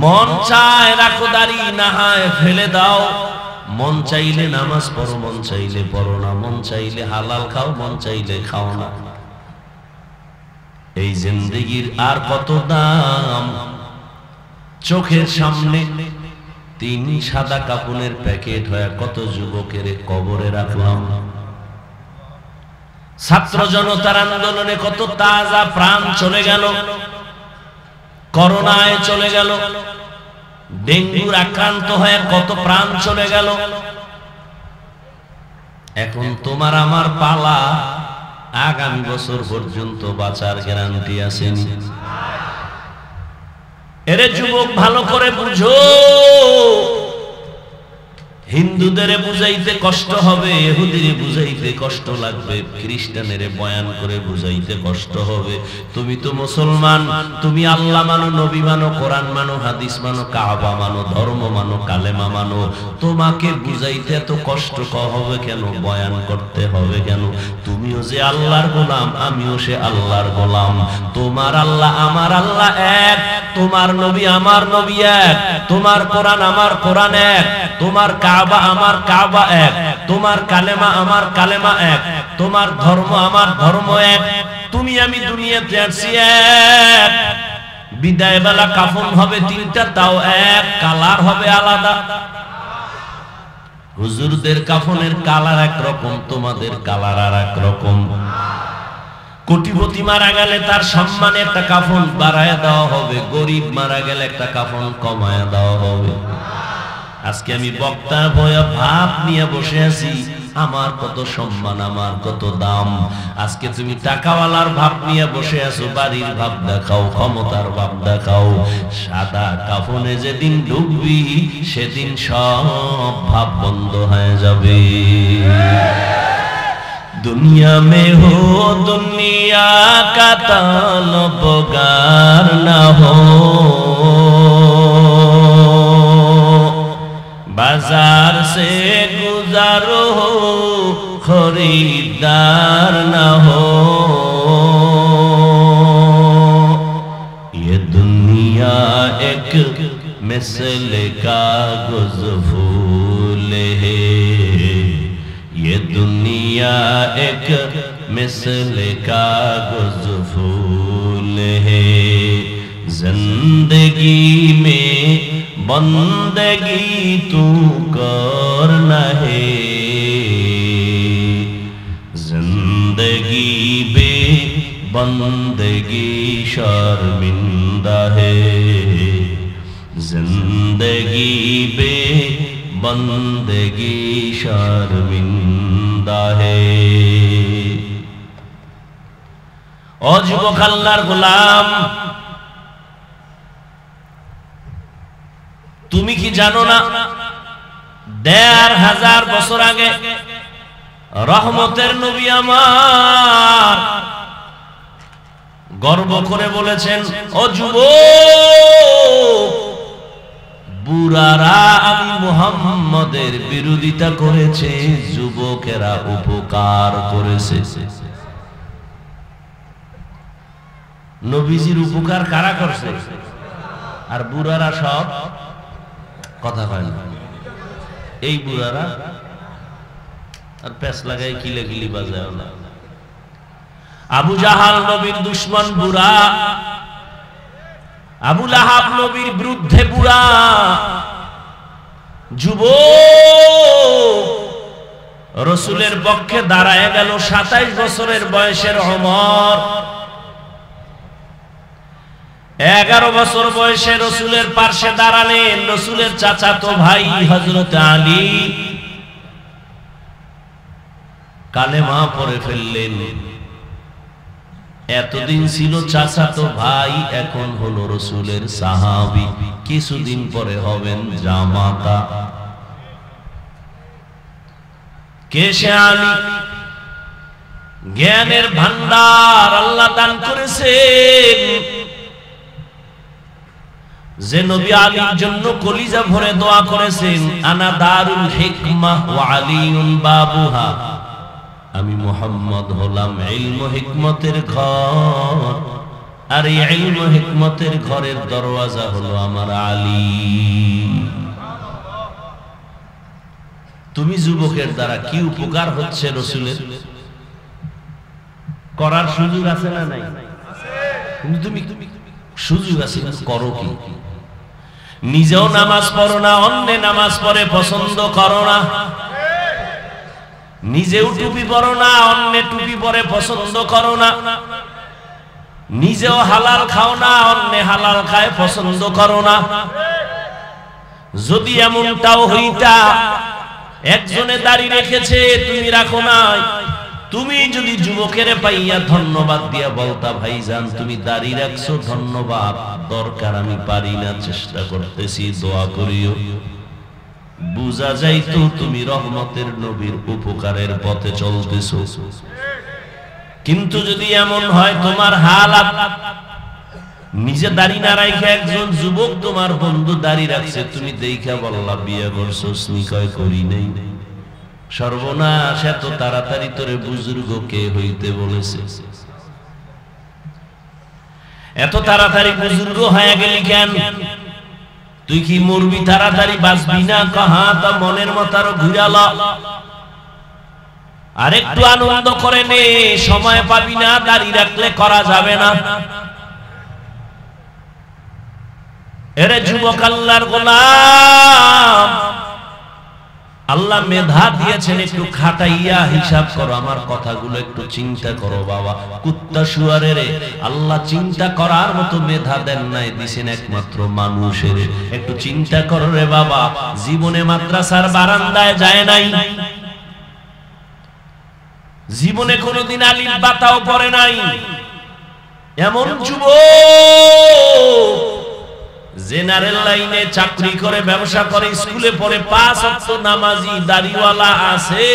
মন চায় রাখো দাড়ি, না হয় ফেলে দাও। মন চাইলে নামাজ পড়ো, মন চাইলে পড়ো না, মন চাইলে হালাল খাও, মন চাইলে খাও না। এই জিন্দেগির আর কত দাম? চোখের সামনে 3 সাদা কাপড়ের প্যাকেট হয়ে কত যুবকের কবরে রাখলাম। ছাত্র জনতার আন্দোলনে কত তাজা প্রাণ চলে গেল, করোনায় চলে গেল, ডেঙ্গুর আক্রান্ত হয়ে কত প্রাণ চলে গেল। এখন তোমার আমার পালা, আগামী বছর পর্যন্ত বাঁচার গ্যারান্টি আছে। এরে যুবক ভালো করে বুঝো, হিন্দুদের বুঝাইতে কষ্ট হবে, ইহুদিরে বুঝাইতে কষ্ট লাগবে, খ্রিস্টানের বয়ান করে বুঝাইতে কষ্ট হবে। তুমি তো মুসলমান, তুমি আল্লাহ মানো, নবী মানো, কোরআন মানো, হাদিস মানো, কাবা মানো, ধর্ম মানো, কালেমা মানো। তোমাকে বুঝাইতে এত কষ্ট হবে কেন? বয়ান করতে হবে কেন? তুমিও যে আল্লাহর গোলাম, আমিও সে আল্লাহর গোলাম। তোমার আল্লাহ আমার আল্লাহ এক, তোমার নবী আমার নবী এক, তোমার কোরআন আমার কোরআন এক, তোমার কাবা আমার কাবা এক, তোমার কালেমা আমার কালেমা এক, তোমার ধর্ম আমার ধর্ম এক। তুমি আমি দুনিয়াতে আসছি এক, বিদায় বেলা কাফন হবে 3টা, তাও এক, কালার হবে আলাদা। হুজুরদের কাফনের কালার একরকম, তোমাদের কালার আর এক রকম। কোটিপতি মারা গেলে তার সম্মানে একটা কাফন বাড়ায় দেওয়া হবে, গরিব মারা গেলে একটা কাফন কমায় দেওয়া হবে। আজকে আমি বক্তা ভয়া ভাব নিয়ে বসে আছি, আমার কত সম্মান, আমার কত দাম। আজকে তুমি টাকাওয়ালার ভাব নিয়ে বসে আছো, বাড়ির ভাব দেখাও, ক্ষমতার ভাব দেখাও। সাদা কাফনে যেদিন ঢুকবি সেদিন সব ভাব বন্ধ হয়ে যাবে। दुनिया में हो दुनिया का तलबगार न हो, बाजार से गुजारो खरीदार न हो। ये दुनिया एक मिसल कागज फूल है, ये दुनिया एक मिसल कागज फूल है। जिंदगी में बंदगी तू करना है, जिंदगी बे बंदगी शर्मिंदा है, जिंदगी बे बंदगी शर्मिंदा है। ओ যুবক আল্লাহর গোলাম, তুমি কি জানো না ১৫০০ বছর আগে রহমতের নবী আমার গর্ব করে বলেছেন, ও যুবক, বুড়ারা আমি মুহাম্মদের বিরোধিতা করেছে, যুবকেরা উপকার করেছে। নবীজির উপকার কারা করছে? আর বুড়ারা সব কথা কয় না। এই বুড়ারা আর পেছ লাগাই কিলাকিলি বাজায় না। আবু জাহাল নবীর দুশমন বুড়া, আবু লাহাব নবীর বিরুদ্ধে বুড়া, যুবক রসুলের পক্ষে দাঁড়ায় গেল ২৭ বছরের বয়সের ওমর। ১১ বছর বয়সে রসুলের পার্শ্বে দাঁড়ালেন রসুলের চাচাতো ভাই হযরত আলী, কালেমা পড়ে ফেললেন। এতদিন ছিল চাচাতো ভাই, এখন হলো রসুলের সাহাবী, কিছুদিন পরে হবেন জামাতা। কে সে আলী? জ্ঞানের ভান্ডার আল্লাহ দান করেছেন, যে নবী আলীর জন্য কলিজা ভরে দোয়া করেছেন, আনা দারুল হিকমাহ ওয়া আলীউন বাবুহা, আমি মুহাম্মদ হলাম ইলম হিকমতের ঘর, আর এই ইলম ও হিকমতের ঘরের দরওয়াজা হলো আমার আলী। তুমি যুবকের দ্বারা কি উপকার হচ্ছে রাসূলের করার সুযোগ আছে না নাই? কিন্তু তুমি সুযোগ আছে, করো কি? নিজেও নামাজ পড়ো না, অন্য নামাজ পড়ে পছন্দ করো না। নিজেও টুপি পরো না, অন্য টুপি পরে পছন্দ করো না। নিজেও হালাল খাও না, অন্য হালাল খায় পছন্দ করো না। যদি এমনটাও হইতা একজনে দাড়ি রেখেছে তুমি রাখো নাই, তুমি যদি যুবকের পাইয়া ধন্যবাদ দিয়া বলতা ভাইজান তুমি দাড়ি রাখছো, ধন্যবাদ, দরকার আমি পারি না, চেষ্টা করতেছি, দোয়া করিও, বুঝা যাইতো তুমি রহমতের নবীর উপকারের পথে চলতেছো। কিন্তু যদি এমন হয় তোমার হালাত নিজে দাড়ি না রাখে একজন যুবক তোমার বন্ধু দাড়ি রাখছে, তুমি দেখা বললা বিয়ে করছো, কয় করি নাই, সর্বনাশ, এত তাড়াতাড়ি তোরে বুজুর্গ কে হইতে বলেছে? এত তাড়াতাড়ি বুজুর্গ হয়ে গেলি কেন? তুই কি মরবি তাড়াতাড়ি, বাঁচবি না? কাহা তা মনের মতারও ঘুরাল, আরেকটু আনন্দ করে নে, সময় পাবি না, দাড়ি রাখলে করা যাবে না। এরে যুবক আল্লাহর গোলাম, আল্লাহ মেধা দিয়েছেন, একটু খাটাইয়া হিসাব করো, আমার কথাগুলো একটু চিন্তা করো বাবা। কুত্তা শুয়ারের আল্লাহ চিন্তা করার মতো মেধা দেন নাই, দিছেন একমাত্র মানুষের। একটু চিন্তা করো রে বাবা, জীবনে মাদ্রাসার বারান্দায় যায় নাই, জীবনে কোনোদিন আলিফ বাতাও পড়ে নাই, এমন যুবক জেনারেল লাইনে চাকরি করে, ব্যবসা করে, স্কুলে পড়ে, 5 ওয়াক্ত নামাজি, দাড়িওয়ালা আছে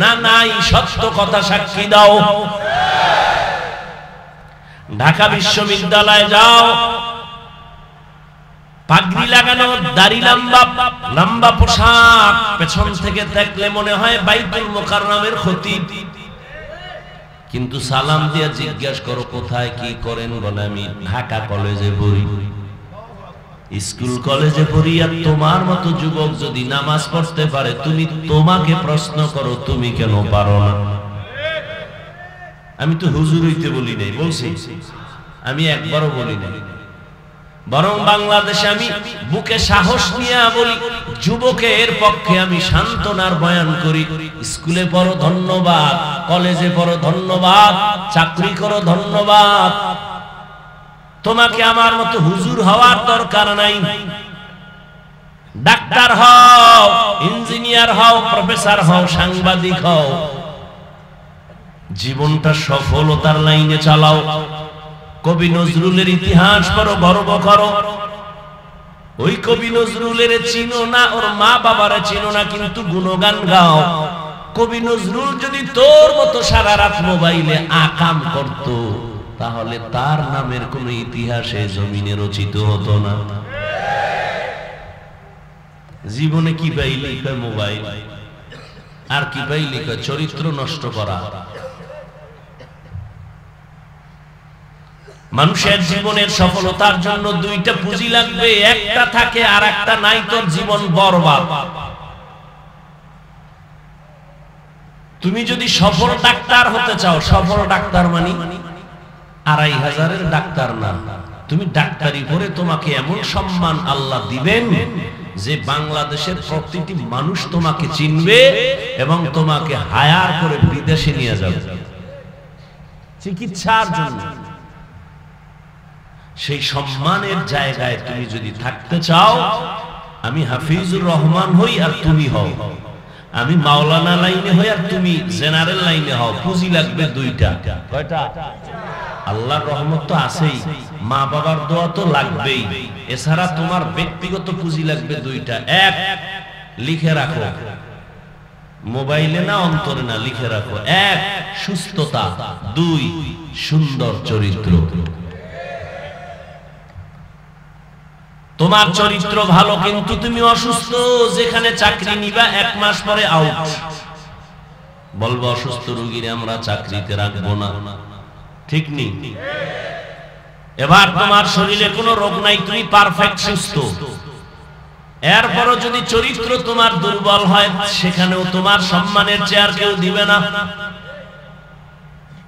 না নাই? সত্য কথা সাক্ষী দাও। ঢাকা বিশ্ববিদ্যালয়ে যাও, পাগড়ি লাগানো, দাড়ি লম্বা, লম্বা পোশাক, পেছন থেকে দেখলে মনে হয় বাইতুল মুকাররমের খতিব, কিন্তু সালাম দিয়ে জিজ্ঞাসা করো কোথায় কি করেন, বলে আমি ঢাকা কলেজে পড়ি, স্কুল কলেজে পড়ি। আর তোমার মতো যুবক যদি নামাজ পড়তে পারে, তুমি তোমাকে প্রশ্ন করো তুমি কেন পারো না? আমি তো হুজুর হইতে বলি নাই, বলছি আমি একবারও বলি নাই, বরং বাংলাদেশে আমি বুকে সাহস নিয়ে বলি, যুবকের পক্ষে আমি সান্ত্বনার বয়ান করি। স্কুলে পড়ো ধন্যবাদ, কলেজে পড়ো ধন্যবাদ, চাকরি করো ধন্যবাদ, তোমাকে আমার মতো হুজুর হওয়ার দরকার নাই। ডাক্তার হও, ইঞ্জিনিয়ার হও, প্রফেসর হও, সাংবাদিক হও, জীবনটা সফলতার লাইনে চালাও। কবি নজরুলের ইতিহাস পড়ো, গর্ব করো। ওই কবি নজরুলের চিনো না, ওর মা বাবারে চিনো না, কিন্তু গুণগান গাও। কবি নজরুল যদি তোর মতো সারা রাত মোবাইলে আকাম করতো, তাহলে তার নামের কোন ইতিহাসে জমিনে রচিত হতো না। জীবনে কি পাইলি? মোবাইল। আর কি পাইলি? চরিত্র নষ্ট করা। মানুষের জীবনের সফলতার জন্য দুইটা পুঁজি লাগবে, একটা থাকে আর একটা নাই, তোর জীবন বরবাদ। তুমি যদি সফল ডাক্তার হতে চাও, সফল ডাক্তার মানে 2500-এর ডাক্তার না, তুমি ডাক্তারি করে তোমাকে এমন সম্মান আল্লাহ দিবেন যে বাংলাদেশের প্রতিটি মানুষ তোমাকে চিনবে এবং তোমাকে হায়ার করে বিদেশে নিয়ে যাবে চিকিৎসার জন্য। সেই সম্মানের জায়গায় তুমি যদি থাকতে চাও, আমি হাফিজুর রহমান হই আর তুমি হও, আমি মাওলানা লাইনে হই আর তুমি জেনারেল লাইনে হও, পুঁজি লাগবে দুইটা। কয়টা? আল্লাহর রহমত তো আছেই, মা বাবার দোয়া তো লাগবেই, এছাড়া তোমার ব্যক্তিগত পুঁজি লাগবে দুইটা। এক, লিখে রাখো, মোবাইলে না, অন্তরে না, লিখে রাখো। এক, সুস্থতা। দুই, সুন্দর চরিত্র। তোমার চরিত্র ভালো কিন্তু তুমি অসুস্থ, যেখানে চাকরি নিবা 1 মাস পরে আউট, বলবো অসুস্থ রোগীর আমরা চাকরিতে রাখবো না, ঠিক নেই? এবার তোমার শরীরে কোনো রোগ নাই, তুমি পারফেক্ট সুস্থ, এরপরও যদি চরিত্র তোমার দুর্বল হয়, সেখানেও তোমার সম্মানের চেয়ার কেউ দিবে না।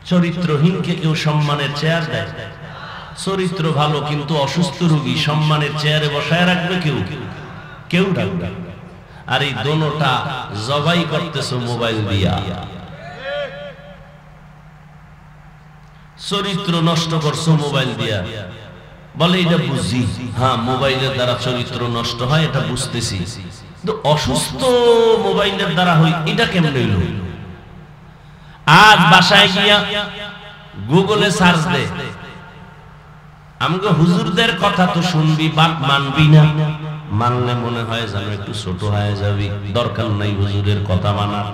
চরিত্রহীনকে কেউ সম্মানের চেয়ার দেয়? চরিত্র ভালো কিন্তু অসুস্থ রোগী সম্মানের চেয়ারে বসায় রাখবে কেউ? কেউ রাখবে। আর এই দোনোটা জবাই করতেছো মোবাইল দিয়া। চরিত্র নষ্ট করছো মোবাইল দিয়া, বলে এটা বুঝি, হ্যাঁ মোবাইলের দ্বারা চরিত্র নষ্ট হয় এটা বুঝতেছি, কিন্তু অসুস্থ মোবাইলের দ্বারা হই এটা কেমন হইল? আজ বাসায় গিয়া গুগলে সার্চ দে, আমাকে হুজুরদের কথা তো শুনবি বাপ মানবি না, মানলে মনে হয় যেন একটু ছোট হয়ে যাবি, দরকার নাই হুজুরের কথা মানার।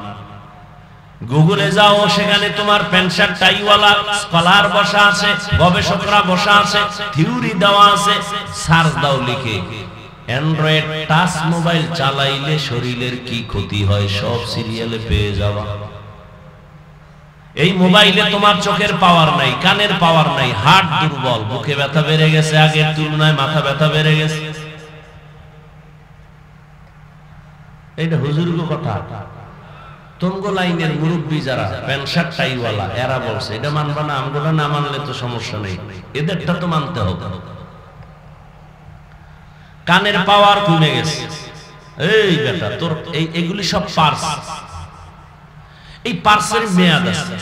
গুগলে যাও, সেখানে তোমার প্যান্ট শার্ট টাইওয়ালা স্কলার বসা আছে, গবেষকরা বসা আছে, থিওরি দেওয়া আছে, সার্চ দাও লিখে, অ্যান্ড্রয়েড টাচ মোবাইল চালাইলে শরীরের কি ক্ষতি হয় সব সিরিয়ালে পেয়ে যাবা। এই মোবাইলে তোমার চোখের পাওয়ার নাই, কানের পাওয়ার নাই, হার্ট দুর্বল, বুকে ব্যথা বেড়ে গেছে, আগের তুলনায় মাথা ব্যথা বেড়ে গেছে। এইটা হুজুরগো কথা। তোমগো লাইনের মুরব্বী যারা প্যান্ট শার্ট টাইওয়ালা, এরা বলছে এটা মানবা না, আমগোটা না মানলে তো সমস্যা নেই, এদেরটা তো মানতে হবে। কানের পাওয়ার কমে গেছে, এই বেটা তোর এগুলি সব পার্স, এই পার্সের মেয়াদ আছে,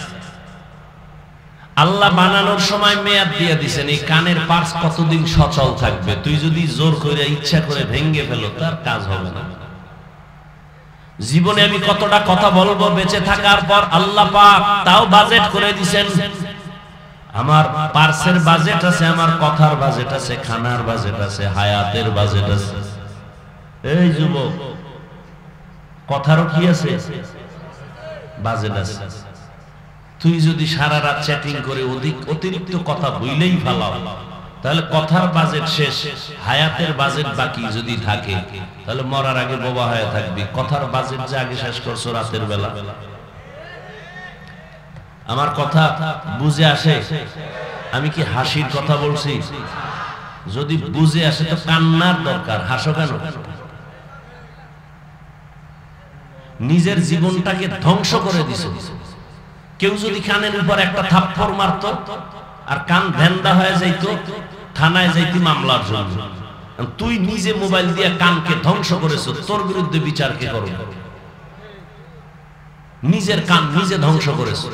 আল্লাহ বানানোর সময় মেয়াদ দিয়ে দিছেন। এই কানের পার্স কতদিন সচল থাকবে? তুই যদি জোর করে ইচ্ছা করে ভেঙে ফেলো তার কাজ হবে না। জীবনে আমি কতটা কথা বলবো বেঁচে থাকার পর, আল্লাহ পাক তাও বাজেট করে দিছেন। আমার পার্সের বাজেট আছে, আমার কথার বাজেট আছে, খানার বাজেট আছে, হায়াতের বাজেট আছে। এই যুবক, কথারও কি আছে? বাজেট আছে। তুই যদি সারা রাত চ্যাটিং করে অতিরিক্ত কথা বইলেই ফেলাও, তাহলে কথার বাজেট শেষ, হায়াতের বাজেট বাকি যদি থাকে, তাহলে মরার আগে বোবা হয়ে থাকবি। কথার বাজেট যে আগে শেষ করছো রাতের বেলা। আমার কথা বুঝে আসে? আমি কি হাসির কথা বলছি? যদি বুঝে আসে তো কান্নার দরকার, হাসো কেন? নিজের জীবনটাকে ধ্বংস করে দিছো। কেউ যদি কানের উপর একটা থাপ্পড় মারত আর কান ভেন্দা হয়ে যাইত, থানায় যাইতি মামলার জন্য। তুই নিজে মোবাইল দিয়ে কানকে ধ্বংস করেছো, তোর বিরুদ্ধে বিচার কে করবে? নিজের কান নিজে ধ্বংস করেছো,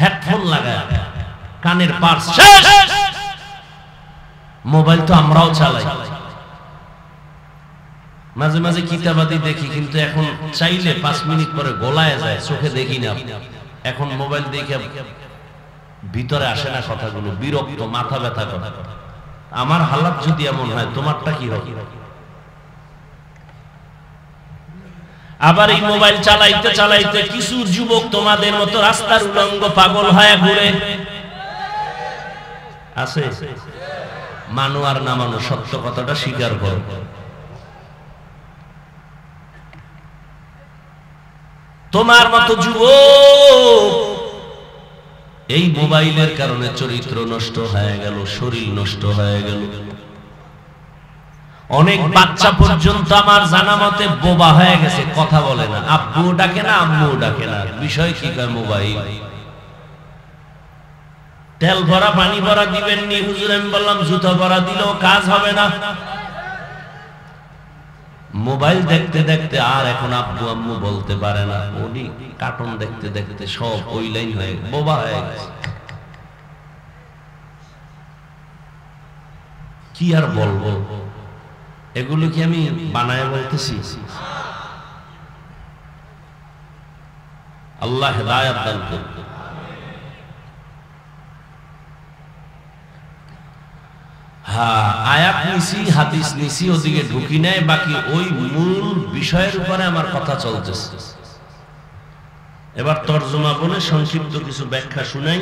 হেডফোন লাগায়, কানের পার্স শেষ। মোবাইল তো আমরাও চালাই, মাঝে মাঝে কিতাবাদি দেখি, কিন্তু এখন চাইলে 5 মিনিট পরে গোলায় যায়, চোখে দেখি না। এখন মোবাইল দেখে ভিতরে আসে না কথাগুলো, বিরক্ত, মাথা ব্যথা করে। আমার হালাত যদি এমন হয়, তোমারটা কি হবে? আবার এই মোবাইল চালাইতে চালাইতে কিছু যুবক তোমাদের মতো রাস্তার উলঙ্গ পাগল হয়ে ঘুরে আছে। মানো আর না মানো, সত্য কথাটা স্বীকার করো। তোমার মতো যুবক এই মোবাইলের কারণে চরিত্র নষ্ট হয়ে গেল, শরীর নষ্ট হয়ে গেল। অনেক বাচ্চা পর্যন্ত আমার জানা মতে বোবা হয়ে গেছে, কথা বলে না, আব্বু ডাকে না, আম্মু ডাকে না। বিষয় কি? মোবাইল। তেল ভরা পানি ভরা দিবেন নি হুজুর, আমি বললাম জুতো ভরা দিলেও কাজ হবে না। মোবাইল দেখতে দেখতে আর এখন আব্বু আম্মু বলতে পারে না, উনি কার্টুন দেখতে দেখতে সব ওই লাইন হয়ে বোবা হয়ে গেছে। কি আর বলবো? এগুলো কি আমি বানায় বলতেছি? আল্লাহ হেদায়েত দান করুন। হ্যাঁ, আয়াত নিছি, হাদিস নিছি, ওদিকে ঢুকি নাই, বাকি ওই মূল বিষয়ের উপরে আমার কথা চলতেছে। এবার তরজমা বলে সংক্ষিপ্ত কিছু ব্যাখ্যা শুনাই।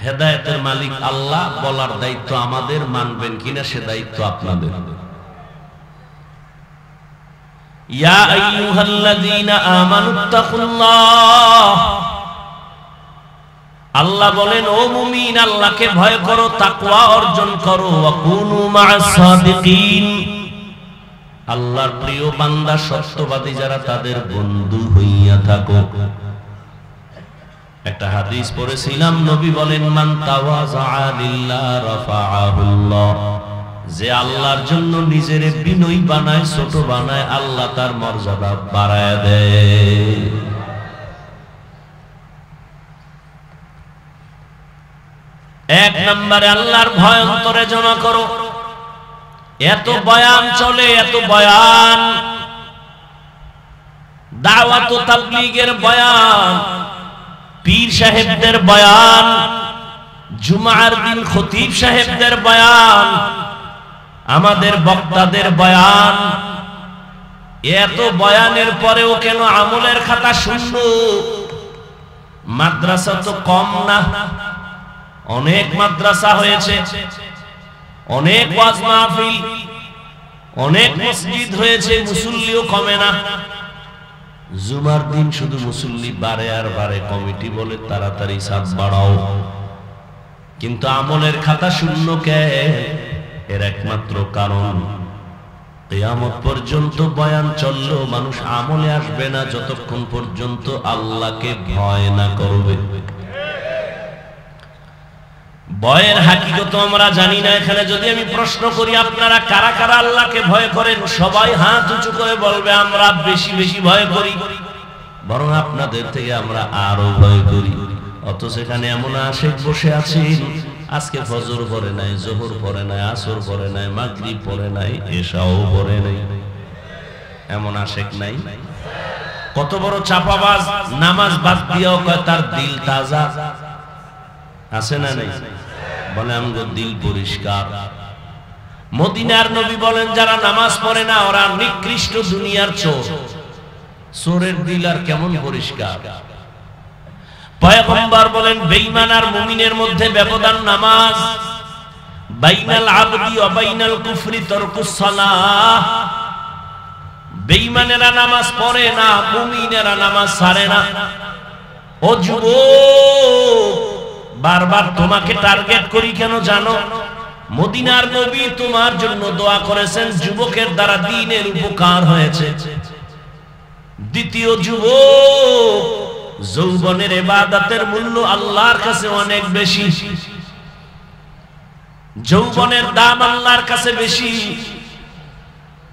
হেদায়েতের মালিক আল্লাহ, বলার দায়িত্ব আমাদের, মানবেন কিনা সে দায়িত্ব আপনাদের। ইয়া আইয়ুহাল্লাযীনা আমানুত্তাকুল্লাহ, আল্লাহ বলেন, ও মুমিন, আল্লাহকে ভয় করো, তাকওয়া অর্জন করো, ওয়া কুনু মা'আস সাদিকিন। আল্লাহর প্রিয় বান্দা, সত্যবাদী যারা, তাদের বন্ধু হইয়া থাকো। একটা হাদিস পড়েছিলাম, নবী বলেন, মান তাওয়াযা লিল্লাহ রাফাআহুল্লাহ। যে আল্লাহর জন্য নিজের বিনয়ী বানায়, ছোট বানায়, আল্লাহ তার মর্যাদা বাড়ায় দেয়। এক নম্বরে আল্লাহর ভয় অন্তরে জমা করো। এত বয়ান চলে, এত বয়ান, দাওয়াত ও তাবলীগের বয়ান, পীর সাহেবদের বয়ান, জুমার দিন খতিব সাহেবদের বয়ান, আমাদের বক্তাদের বয়ান। এত বয়ানের পরেও কেন আমলের খাতা শূন্য? মাদ্রাসা তো কম না, অনেক মাদ্রাসা হয়েছে, অনেক ওয়াজ মাহফিল, অনেক মসজিদ হয়েছে, মুসল্লিও কমে না। জুমার দিন শুধু মুসল্লি বাড়ে আর বাড়ে, কমিটি বলে তাড়াতাড়ি সাত বাড়াও, কিন্তু আমলের খাতা শূন্য কেন? এর একমাত্র কারণ, কিয়ামত পর্যন্ত বয়ান চললেও মানুষ আমলে আসবে না যতক্ষণ পর্যন্ত আল্লাহকে ভয় না করবে। ভয়ের হাকিকত আমরা জানি না। এখানে যদি আমি প্রশ্ন করি, আপনারা কারা কারা আল্লাহকে ভয় করেন? সবাই হাত উঁচু করে বলবে, আমরা বেশি বেশি ভয় করি, বরং আপনাদের থেকে আমরা আরো ভয় করি। অথচ সেখানে এমন আশেক বসে আছেন, আজকে ফজর পড়ে নাই, জোহর পড়ে নাই, আসর পড়ে নাই, মাগরিব পড়ে নাই, এশাও পড়ে নাই। এমন আশেক নাই? কত বড় চাপাবাজ, নামাজ বাদ দিয়েও কয় তার দিল তাজা। আছে না নাই? বলে আমগো দিল পরিষ্কার। মদিনার নবী বলেন, যারা নামাজ পড়ে না ওরা নিকৃষ্ট দুনিয়ার চোর। চোরের দিল আর কেমন পরিষ্কার। পয়গম্বর বলেন, বেঈমান আর মুমিনের মধ্যে ব্যবধান নামাজ। বাইনাল আবদি ওয়া বাইনাল কুফরি তারকুস সালাহ। বেঈমানেরা নামাজ পড়ে না, মুমিনেরা নামাজ ছাড়ে না। ও যুবক, বারবার তোমাকে টার্গেট করি কেন জানো? মদিনার নবী তোমার জন্য দোয়া করেছেন, যুবকের দ্বারা দ্বীনের উপকার হয়েছে। দ্বিতীয়, যুবক, যৌবনের ইবাদতের মূল্য আল্লাহর কাছে অনেক বেশি। যৌবনের দাম আল্লাহর কাছে বেশি।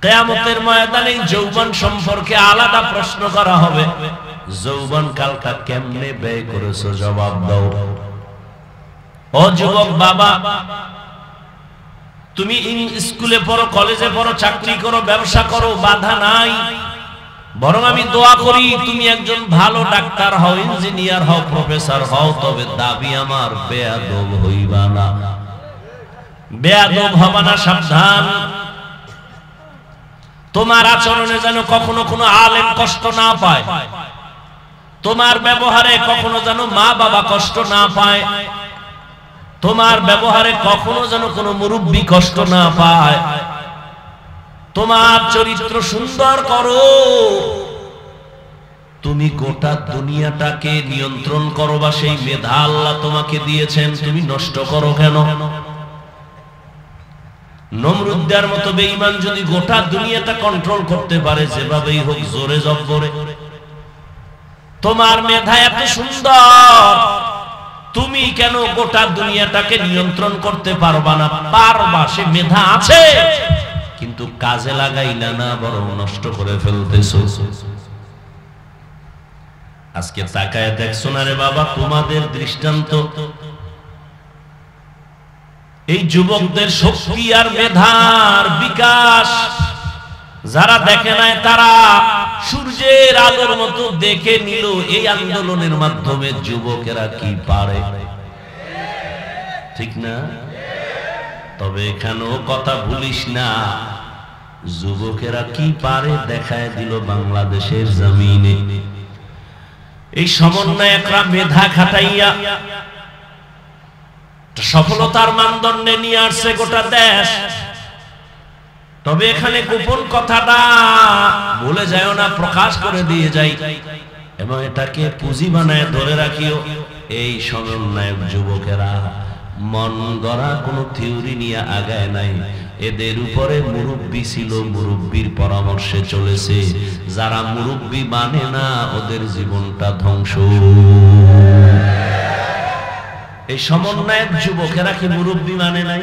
কিয়ামতের ময়দানে যৌবন সম্পর্কে আলাদা প্রশ্ন করা হবে। যৌবন কালটা কেমনে ব্যয় করেছো, জবাব দাও। ও যুবক বাবা, তুমি স্কুলে পড়ো, কলেজে পড়ো, চাকরি করো, ব্যবসা করো, বাধা নাই। বরং আমি দোয়া করি তুমি একজন ভালো ডাক্তার হও, ইঞ্জিনিয়ার হও, প্রফেসর হও, তবে দাবি আমার বেয়াদব হইবা না। বেয়াদব হবা না, সাবধান। তোমার আচরণে যেন কখনো কোনো আলেম কষ্ট না পায়, তোমার ব্যবহারে কখনো যেন মা বাবা কষ্ট না পায়, তোমার ব্যবহারে কখনো যেন কোনো মুরব্বী কষ্ট না পায়। তোমার চরিত্র সুন্দর করো। তুমি গোটা দুনিয়াটাকে নিয়ন্ত্রণ করো, বা সেই মেধা আল্লাহ তোমাকে দিয়েছেন, তুমি নষ্ট করো কেন? নমরুদের মতো বেঈমান যদি গোটা দুনিয়াটা কন্ট্রোল করতে পারে, যেভাবেই হোক, জোরে জব্বরে, তোমার মেধা এত সুন্দর, তুমি কেন গোটা দুনিয়াটাকে নিয়ন্ত্রণ করতে পারবা না? পারবা, সে মেধা আছে, কিন্তু কাজে লাগাইলা না, বরং নষ্ট করে ফেলতেছো। আজকে তাকায় দেখছো না রে বাবা, তোমাদের দৃষ্টান্ত। এই যুবকদের শক্তি আর মেধার বিকাশ যারা দেখে নাই, তারা সূর্যের আলোর মতো দেখে নিল এই আন্দোলনের মাধ্যমে যুবকেরা কি পারে। ঠিক না? তবে এখানেও কথা ভুলিস না, যুবকেরা কি পারে দেখায় দিল বাংলাদেশের জমিনে। এই সমন্বয়করা মেধা খাটাইয়া সফলতার মানদণ্ডে নিয়ে আসছে গোটা দেশ। তবে এখানে গোপন কথাটা বলে যায় না, প্রকাশ করে দিয়ে যাই, এবং এটাকে পুঁজি বানায় ধরে রাখিও। এই সমন্বয়ক যুবকেরা মন গড়া কোনো থিওরি নিয়ে আগায় নাই, এদের উপরে মুরব্বী ছিল, মুরব্বীর পরামর্শে চলেছে। যারা মুরব্বী মানে না ওদের জীবনটা ধ্বংস। এই সমন্বয়ক যুবকেরা কি মুরব্বী মানে নাই?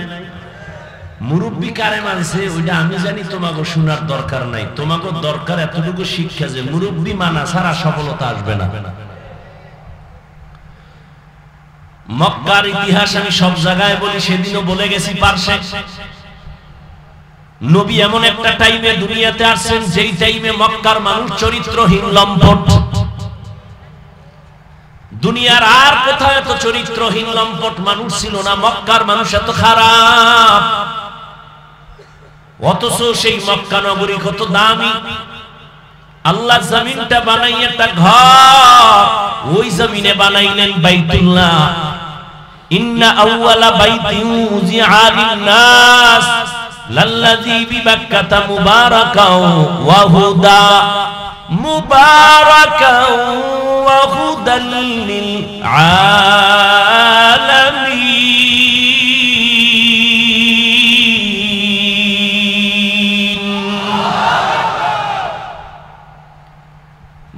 মুরব্বী কারে মানছে ওইটা আমি জানি, তোমাকে শোনার দরকার নাই। তোমাকে দরকার এতটুকু শিক্ষা যে মুরব্বী মানা ছাড়া সফলতা আসবে না। মক্কার ইতিহাস আমি সব জায়গায় বলি, সেদিনও বলে গেছি পারসে। নবী এমন একটা টাইমে দুনিয়াতে আসছেন যেই টাইমে মক্কার মানুষ চরিত্রহীন, লম্পট। দুনিয়ার আর কোথাও এত চরিত্রহীন লম্পট মানুষ ছিল না, মক্কার মানুষ এত খারাপ। অথচ সেই মক্কা নগরী কত দামি। আল্লাহ জমিনটা বানাই একটা ঘর, ওই জমিনে বানাইলেন বাইতুল্লাহ। ইন্না আউওয়ালা বাইতিন উযিআ লিন-নাস লাল্লাযী বিবাক্কাতা মুবারাকাও ওয়া হুদা, মুবারাকাও ওয়া হুদাল লিল আলামিন।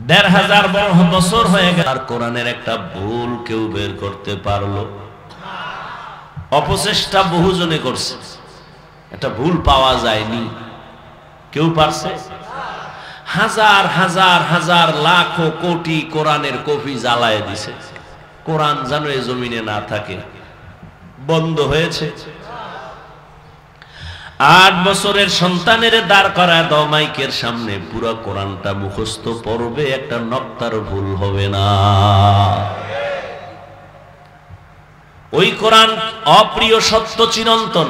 ১৫০০ বছর হয়ে গেল, আর কোরআনের একটা ভুল কেউ বের করতে পারলো? অপচেষ্টা বহুজনে করছে, একটা ভুল পাওয়া যায়নি। কেউ পারছে? হাজার হাজার হাজার লাখ কোটি কোরআনের কপি জ্বালায় দিছে। কোরআন যেন এ জমিনে না থাকে, বন্ধ হয়েছে। ৮ বছরের সন্তানের দাঁড় করায় দাও মাইকের সামনে, পুরো কোরআনটা মুখস্থ পড়বে, একটা নক্তার ভুল হবে না। ওই কোরআন অপ্রিয় সত্য চিরন্তন।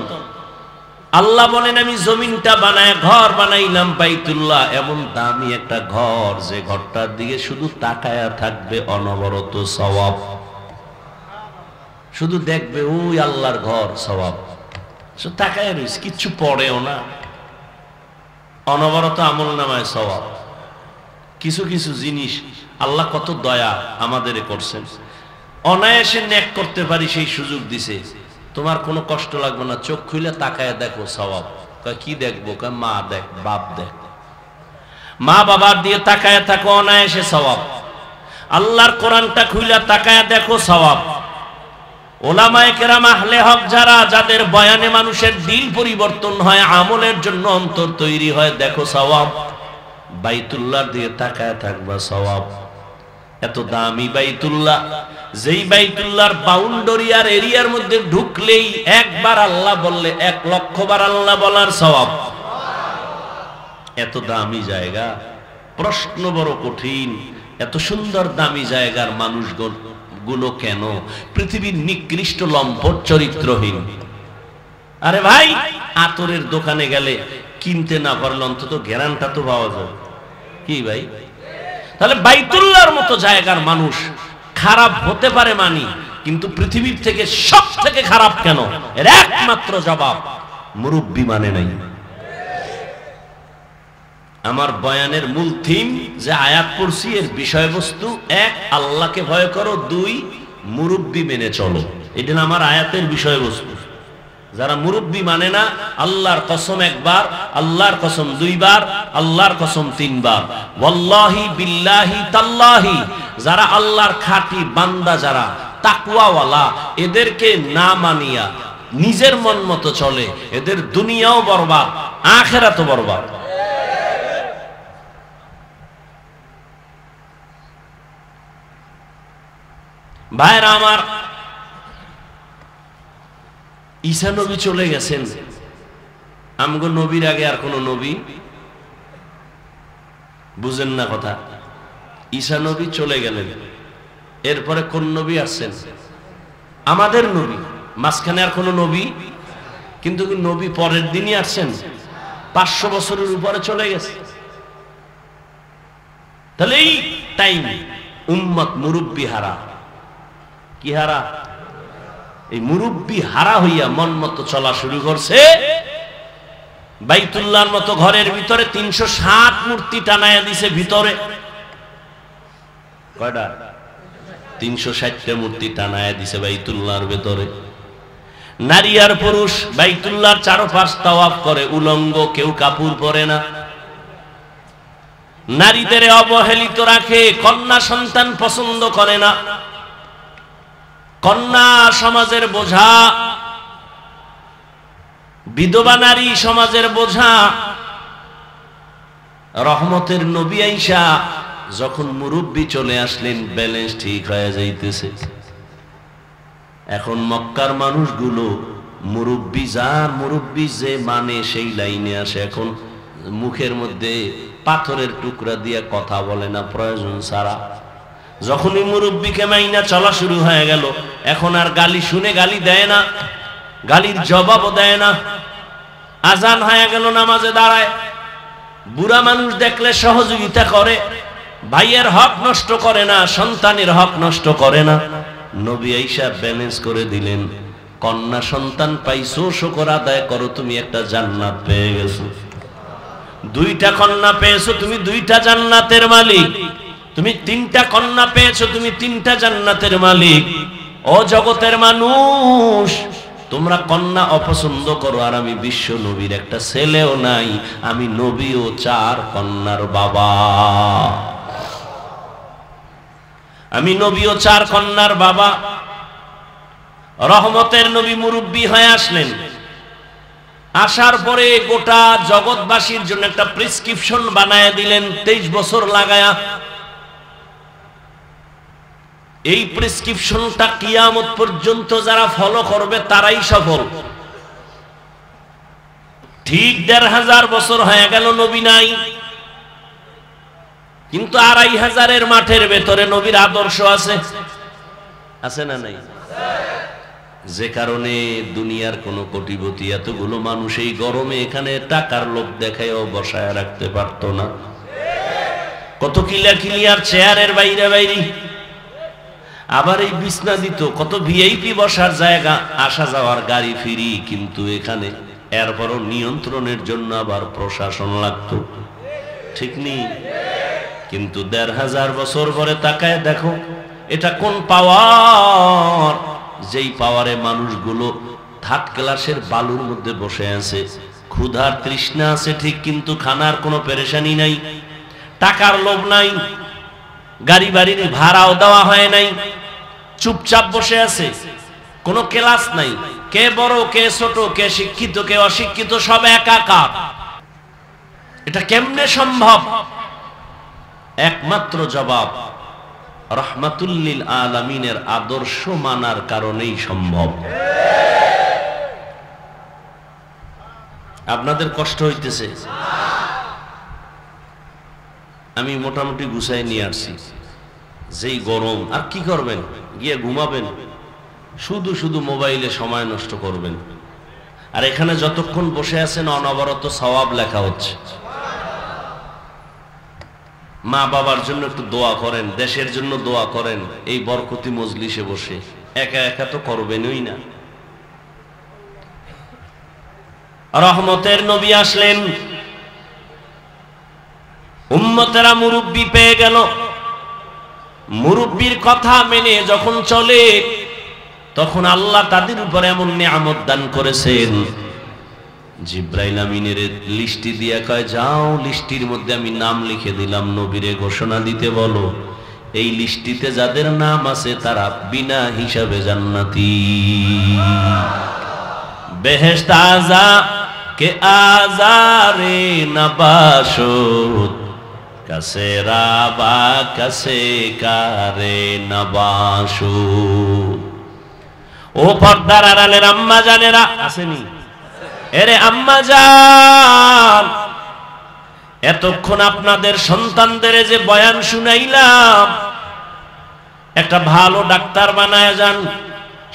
আল্লাহ বলেন আমি জমিনটা বানায় ঘর বানাইলাম বাইতুল্লাহ, এমন দামি একটা ঘর যে ঘরটার দিকে শুধু তাকায়া থাকবে অনবরত সওয়াব। শুধু দেখবে ওই আল্লাহর ঘর, সওয়াব। শুধু তাকায় রয়েছে, কিচ্ছু পড়েও না, অনবরত আমল নামায় সওয়াব। কিছু কিছু জিনিস আল্লাহ কত দয়া আমাদের করছেন, অনায়াসে নেক করতে পারি সেই সুযোগ দিছে। তোমার কোনো কষ্ট লাগবে না, চোখ খুলে তাকায় দেখো সওয়াব। কি দেখবো? মা দেখ, বাপ দেখ, মা বাবার দিয়ে তাকায় থাকো, অনায়াসে সওয়াব। আল্লাহর কোরআনটা খুলে তাকায় দেখো, সওয়াব। ওলামায়ে কেরাম আহলে হক যারা, যাদের বয়ানে মানুষের দিল পরিবর্তন হয়, আমলের জন্য অন্তর তৈরি হয়, দেখো সওয়াব। বাইতুল্লাহর দিয়ে তাকায় থাকবা, সওয়াব। এত দামি বাইতুল্লাহ, যেই বাইতুল্লাহর বাউন্ডারি আর এরিয়ার মধ্যে ঢুকলেই একবার আল্লাহ বললে ১,০০,০০০ বার আল্লাহ বলার সওয়াব। এত দামি জায়গা, প্রশ্ন বড় কঠিন। এত সুন্দর দামি জায়গার মানুষগুলো কেন পৃথিবীর নিকৃষ্ট লম্পট চরিত্রহীন? আরে ভাই, আতরের দোকানে গেলে কিনতে না পারলে অন্তত গ্যারান্টা তো পাওয়া যায়। কি ভাই? তাহলে বাইতুল্লাহর মতো জায়গার মানুষ খারাপ হতে পারে মানি, কিন্তু পৃথিবীর থেকে সব থেকে খারাপ কেন? এর একমাত্র জবাব, মুরব্বী মানে নাই। আমার বয়ানের মূল থিম যে আয়াত পড়ছি, এর বিষয়বস্তু ১, আল্লাহকে ভয় করো, ২, মুরব্বী মেনে চলো। এটা আমার আয়াতের বিষয়বস্তু। যারা মুরব্বী মানে না, আল্লাহর কসম ১ বার, আল্লাহর কসম ২ বার, আল্লাহর কসম ৩ বার, ওয়াল্লাহি বিল্লাহি তাল্লাহি, যারা আল্লাহর খাঁটি বান্দা, যারা তাকওয়াওয়ালা, এদেরকে না মানিয়া নিজের মন মতো চলে, এদের দুনিয়াও বরবাদ, আখিরাতও বরবাদ। ভাইরা আমার, ঈসা নবী চলে গেছেন, আমগো নবীর আগে আর কোন নবী? বুঝেন না কথা? ঈসা নবী চলে গেলেন, এরপরে কোন নবী আসছেন? আমাদের নবী। মাঝখানে আর কোন নবী? কিন্তু নবী পরের দিনই আসছেন, ৫০০ বছরের উপরে চলে গেছে। তাহলে এই টাইম উম্মত মুরব্বী হারা। কি হারা? এই মুরব্বী হারা হইয়া মন মতো চলা শুরু করছে। বাইতুল্লাহর মতো ঘরের ভিতরে ৩৬০ মূর্তি টানায়া দিছে ভিতরে। কয়টা? 360টা মূর্তি টানায় দিছে বাইতুল্লাহর ভেতরে। নারী আর পুরুষ বাইতুল্লাহর চারপাশ তাওয়াফ করে, উলঙ্গ, কেউ কাপড় পরে না। নারীদের অবহেলিত রাখে, কন্যা সন্তান পছন্দ করে না। কন্যা সমাজের বোঝা, বিধবা নারী সমাজের বোঝা। রহমতের নবী আইসা যখন মুরব্বী চলে আসলেন, ব্যালেন্স ঠিক হয়ে যাইতেছে। এখন মক্কার মানুষগুলো মুরব্বী যে মানে সেই লাইনে আসে। এখন মুখের মধ্যে পাথরের টুকরা দিয়ে কথা বলে না প্রয়োজন ছাড়া। যখনই মুরব্বীকে মাইনা চলা শুরু হয়ে গেল, এখন আর গালি শুনে গালি দেয় না, গালির জবাবও দেয় না। আজান হয়ে গেল, নামাজে দাঁড়ায়, বুড়া মানুষ দেখলে সহযোগিতা করে, ভাইয়ের হক নষ্ট করে না, সন্তানের হক নষ্ট করে না। নবী আইসা ব্যালেন্স করে দিলেন। কন্যা সন্তান পাইছো, শুকর আদায় করো, তুমি একটা জান্নাত পেয়ে গেছো। দুইটা কন্যা পেয়েছো, তুমি দুইটা জান্নাতের মালিক। তুমি তিনটা কন্যা পেয়েছো, তুমি তিনটা জান্নাতের মালিক। ও জগতের মানুষ, তোমরা কন্যা অপছন্দ করো, আর আমি বিশ্ব নবীর একটা ছেলেও নাই, আমি নবীও 4 কন্যার বাবা। আমি নবীও 4 কন্যার বাবা। রহমতের নবী মুরব্বী হয়ে আসলেন। আসার পরে গোটা জগৎবাসীর জন্য একটা প্রেসক্রিপশন বানায় দিলেন 23 বছর লাগায়া। এই প্রেসক্রিপশনটা কিয়ামত পর্যন্ত যারা ফলো করবে তারাই সফল। ঠিক 1500 বছর হয়ে গেল নবী নাই, কিন্তু 2500-এর মাঠের ভেতরে নবীর আদর্শ আছে। আছে না নাই? যে কারণে দুনিয়ার কোন কোটিপতি এতগুলো মানুষ এই গরমে এখানে টাকার লোভ দেখায়ও বসায় রাখতে পারত না। কত কিলিয়ার চেয়ারের বাইরে বাইরে, আবার এই বিছনা দিত, কত ভিআইপি বসার জায়গা, আসা যাওয়ার গাড়ি ফিরি, কিন্তু এখানে এরপরও নিয়ন্ত্রণের জন্য আবার প্রশাসন লাগতো। ঠিক নেই? কিন্তু 1500 বছর পরে তাকায় দেখো, এটা কোন পাওয়ার, যেই পাওয়ারে মানুষগুলো 3rd ক্লাসের বালুর মধ্যে বসে আছে। ক্ষুধার তৃষ্ণা আছে ঠিক, কিন্তু খানার কোনো পেরেশানি নাই, টাকার লোভ নাই, গাড়ি বাড়ির ভাড়াও দেওয়া হয় নাই, চুপচাপ বসে আছে, কোনো ক্লাস নাই, কে বড় কে ছোট, কে শিক্ষিত কে অশিক্ষিত, সব একাকার। এটা কেমনে সম্ভব? একমাত্র জবাব রাহমাতুল লিল আলামিনের আদর্শ মানার কারণেই সম্ভব। আপনাদের কষ্ট হইতেছে? আমি মোটামুটি গুছাই নিয়ে আসছি। যেই গরম, আর কি করবেন, গিয়ে ঘুমাবেন, শুধু শুধু মোবাইলে সময় নষ্ট করবেন। আর এখানে যতক্ষণ বসে আছেন অনবরত সওয়াব লেখা হচ্ছে। মা বাবার জন্য একটু দোয়া করেন, দেশের জন্য দোয়া করেন। এই বরকতি মজলিসে বসে একা একা তো করবেনই না। রহমতের নবী আসলেন, উম্মতেরা মুরব্বী পেয়ে গেল। মুরব্বীর কথা মেনে যখন চলে, তখন আল্লাহ তাদের উপরে এমন নিয়ামত দান করেছেন। জিব্রাইল আমিনের লিস্টি দিয়া কয়, যাও লিস্টির মধ্যে আমি নাম লিখে দিলাম, নবীরে ঘোষণা দিতে বলো, এই লিস্টিতে যাদের নাম আছে তারা বিনা হিসাবে জান্নাতি। বেহেশত আযা কে আজারে নবাশত, কাসে রাবা কাসে কারে নবাশত। ও পর্দার আড়ালের আম্মা জানেরা, আসেনি? এরে আম্মা জান, এতক্ষণ আপনাদের সন্তানদের যে বয়ান শুনাইলাম, একটা ভালো ডাক্তার বানায় যান,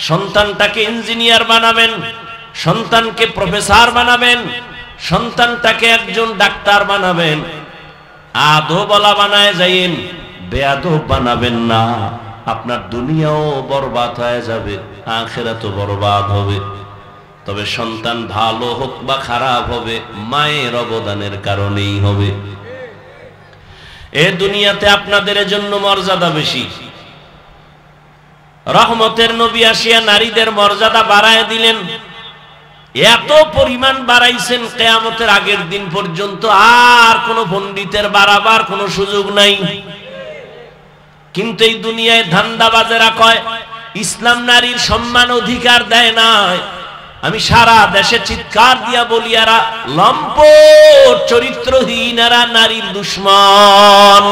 সন্তানটাকে ইঞ্জিনিয়ার বানাবেন, সন্তানকে প্রফেসর বানাবেন, সন্তানটাকে একজন ডাক্তার বানাবেন। আদব বলা বানায় যাইন, বেয়াদব বানাবেন না। আপনার দুনিয়াও বরবাদ হয়ে যাবে, আখিরাতও বরবাদ হবে। তবে সন্তান ভালো হোক বা খারাপ হবে, মায়ের অবদানের কারণেই হবে। এ দুনিয়াতে আপনাদের জন্য মর্যাদা বেশি, রহমতের নবী আসিয়া নারীদের মর্যাদা বাড়ায় দিলেন। এত পরিমাণ বাড়াইছেন কিয়ামতের আগের দিন পর্যন্ত আর কোন পণ্ডিতের বাড়াবার কোনো সুযোগ নাই। কিন্তু এই দুনিয়ায় ধান্দাবাজেরা কয় ইসলাম নারীর সম্মান অধিকার দেয় না। আমি সারা দেশে চিৎকার দিয়া বলি, এরা লম্পট চরিত্রহীন, এরা নারীর দুশ্মন।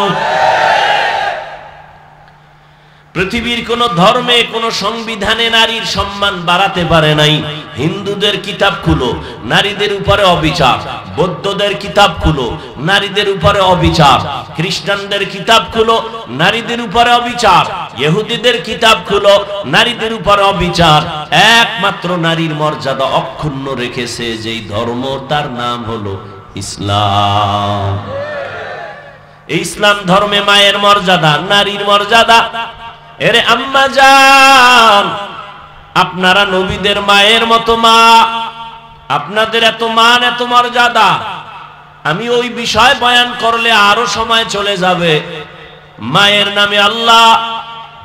পৃথিবীর কোন ধর্মে কোন সংবিধানে নারীর সম্মান বাড়াতে পারে নাই। হিন্দুদের কিতাব খুলো, নারীদের উপরে অবিচার। বৌদ্ধদের কিতাব খুলো, নারীদের উপরে অবিচার। খ্রিস্টানদের কিতাব খুলো, নারীদের উপরে অবিচার। ইহুদিদের কিতাব খুলো, নারীদের উপরে অবিচার। একমাত্র নারীর মর্যাদা অক্ষুণ্ণ রেখেছে যেই ধর্ম, তার নাম হলো ইসলাম। এই ইসলাম ধর্মে মায়ের মর্যাদা, নারীর মর্যাদা। এরে আম্মা জান, আপনারা নবীদের মায়ের মতো মা, আপনাদের এত মান, এত মর্যাদা। আমি ওই বিষয় বয়ান করলে আরো সময় চলে যাবে। মায়ের নামে আল্লাহ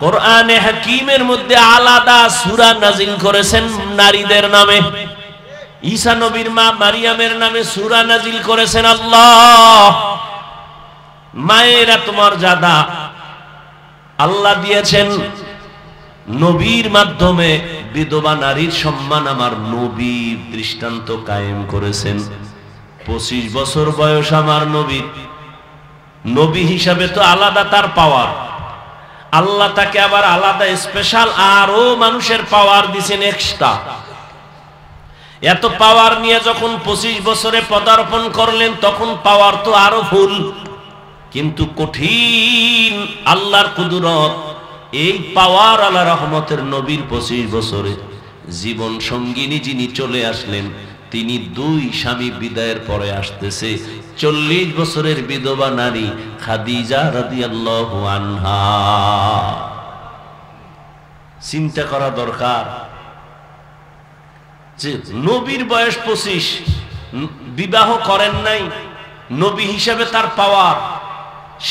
কোরআনে হাকিমের মধ্যে আলাদা সূরা নাজিল করেছেন নারীদের নামে। ঈসা নবীর মা মারিয়ামের নামে সূরা নাজিল করেছেন আল্লাহ। মায়ের এত মর্যাদা আল্লাহ দিয়েছেন। নবীর মাধ্যমে বিধবা নারীর সম্মান আমার নবী দৃষ্টান্ত কায়েম করেছেন। 25 বছর বয়স আমার নবীর। নবী হিসাবে তো আলাদা তার পাওয়ার, আল্লাহ তাকে আবার আলাদা স্পেশাল আরো মানুষের পাওয়ার দিয়েছেন এক্সট্রা। এত পাওয়ার নিয়ে যখন 25 বছরে পদার্পণ করলেন তখন পাওয়ার তো আরো ফুল। কিন্তু কঠিন আল্লাহর কুদরত, এই পাওয়ার আল্লাহ রহমতের নবীর 25 বছরে জীবন সঙ্গিনী যিনি চলে আসলেন, তিনি 2 স্বামী বিদায়ের পরে আসতেছে 40 বছরের বিধবা নারী খাদিজা রাদিয়াল্লাহু আনহা। চিন্তা করা দরকার যে নবীর বয়স 25, বিবাহ করেন নাই, নবী হিসাবে তার পাওয়ার।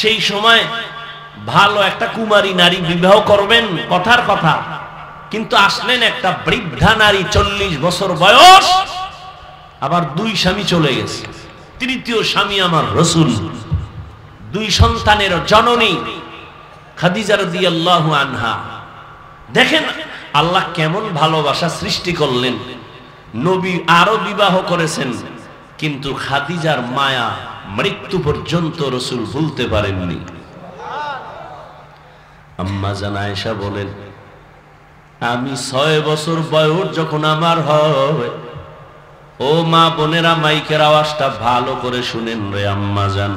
সেই সময় ভালো একটা কুমারী নারী বিবাহ করবেন, কথার কথা। কিন্তু আসলেন একটা বৃদ্ধা নারী, 40 বছর বয়স, আবার 2 স্বামী চলে গেছে। তৃতীয় স্বামী আমার রাসূল, 2 সন্তানের জননী খাদিজা রাদিয়াল্লাহু আনহা। দেখেন আল্লাহ কেমন ভালোবাসা সৃষ্টি করলেন। নবী আরো বিবাহ করেছেন, কিন্তু খাদিজার মায়া মৃত্যু পর্যন্ত রাসূল ভুলতে পারেননি। আম্মা জান আয়েশা বলেন, আমি 6 বছর বয়স যখন আমার হয়, ও মা বোনেরা মাইকের আওয়াজটা ভালো করে শুনেন রে আম্মা জান।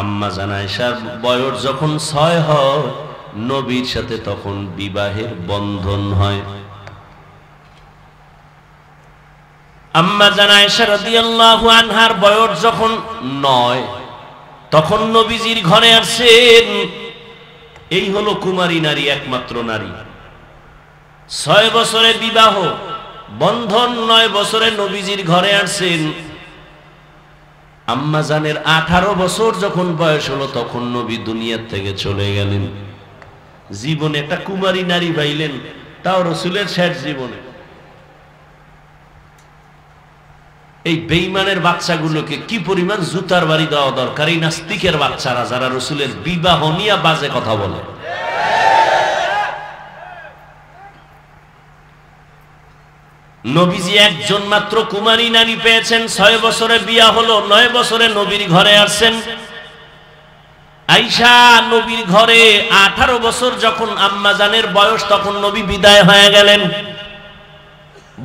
আম্মা জান আয়েশার বয়স যখন 6 হয়, নবীর সাথে তখন বিবাহের বন্ধন হয়। আম্মা জান আয়েশা রাদিয়াল্লাহু আনহার বয়স যখন 9, তখন নবীজির ঘরে আসেন। এই হলো কুমারী নারী, একমাত্র নারী। 6 বছরে বিবাহ বন্ধন, 9 বছরে নবীজির ঘরে আসেন। আম্মা জানের 18 বছর যখন বয়স হলো তখন নবী দুনিয়া থেকে চলে গেলেন। জীবনে একটা কুমারী নারী পাইলেন, তাও রাসূলের শেষ জীবনে। এই বেঈমানের বাচ্চাগুলোকে কি পরিমাণ জুতার বাড়ি দেওয়া দরকার, এই নাস্তিকের বাচ্চারা যারা রাসূলের বিবাহ নিয়ে বাজে কথা বলে। নবীজি একজন মাত্র কুমারী নারী পেয়েছেন, 6 বছরে বিয়া হলো, 9 বছরে নবীর ঘরে আসছেন। আয়েশা নবীর ঘরে 18 বছর যখন আম্মা জানের বয়স, তখন নবী বিদায় হয়ে গেলেন।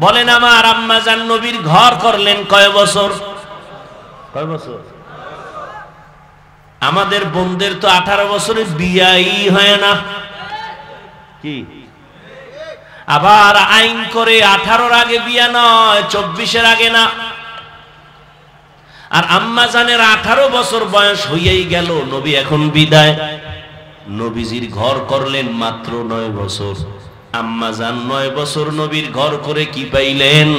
বলেন আমার আম্মা জান নবীর ঘর করলেন কয় বছর? কয় বছর? আমাদের বোনদের তো 18 বছরে বিয়াই হয় না, কি আবার আইন করে 18-র আগে বিয়া নয়, 24-এর আগে না। আর আম্মা জানের 18 বছর বয়স হইয়াই গেল, নবী এখন বিদায়। নবীজির ঘর করলেন মাত্র 9 বছর। আম্মা জান 9 বছর নবীর ঘর করে কি পাইলেন?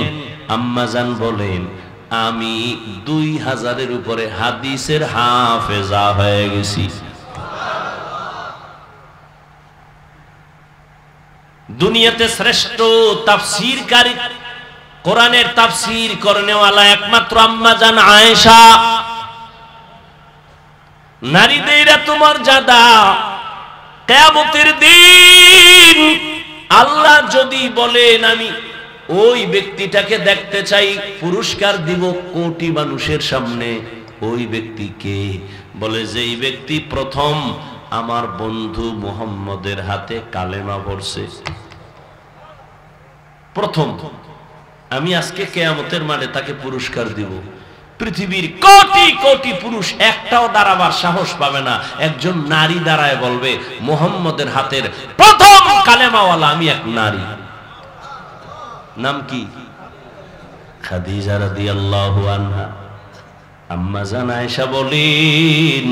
আম্মা জান বলেন, আমি 2000-এর উপরে হাদিসের হাফেজা হয়ে গেছি। দুনিয়াতে শ্রেষ্ঠ তাফসীরকারী, কোরআনের তাফসীর করনেওয়ালা একমাত্র আম্মা জান আয়েশা। নারীদের এত মর্যাদা, কিয়ামতের দিন আল্লাহ যদি বলেন আমি ওই ব্যক্তিটাকে দেখতে চাই, পুরস্কার দিব কোটি মানুষের সামনে, ওই ব্যক্তিকে বলে যেই ব্যক্তি প্রথম আমার বন্ধু মুহাম্মদের হাতে কালেমা পড়ছে, প্রথম আমি আজকে কিয়ামতের মাঠে তাকে পুরস্কার দিব। পৃথিবীর কোটি কোটি পুরুষ একটাও দাঁড়াবার সাহস পাবে না, একজন নারী দাঁড়ায় বলবে মুহাম্মদের হাতের প্রথম কালেমাওয়ালা আমি এক নারী। নাম কি? খাদিজা রাদিয়াল্লাহু আনহা। আম্মা জান আয়েশা বলেন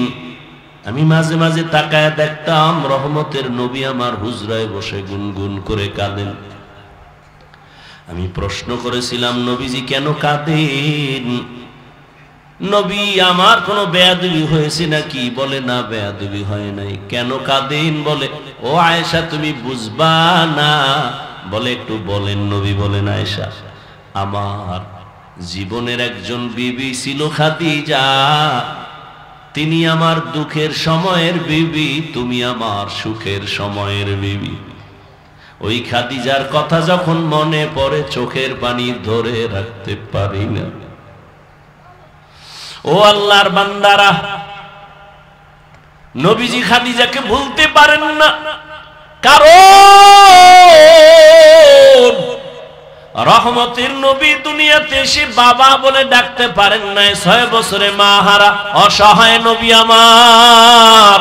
আমি মাঝে মাঝে তাকায় দেখতাম রহমতের নবী আমার হুজরায় বসে গুনগুন করে কাঁদেন। আমি প্রশ্ন করেছিলাম নবীজি কেন কাঁদেন? নবী আমার কোনো বেয়াদবি হয়েছে নাকি? বলে না, বেয়াদবি হয় নাই। কেন কাঁদেন? বলে ও আয়েশা তুমি বুঝবা না। বলে একটু বলেন। নবী বলেন আয়েশা আমার জীবনের একজন বিবি ছিল খাদিজা, তিনি আমার দুঃখের সময়ের বিবি, তুমি আমার সুখের সময়ের বিবি। ওই খাদিজার কথা যখন মনে পড়ে চোখের পানি ধরে রাখতে পারি না। ও আল্লাহর বান্দারা, নবীজি খাদিজাকে ভুলতে পারেন না, কারণ রহমতের নবী দুনিয়াতে এসে বাবা বলে ডাকতে পারেন নাই। 6 বছরে মা হারা অসহায় নবী আমার।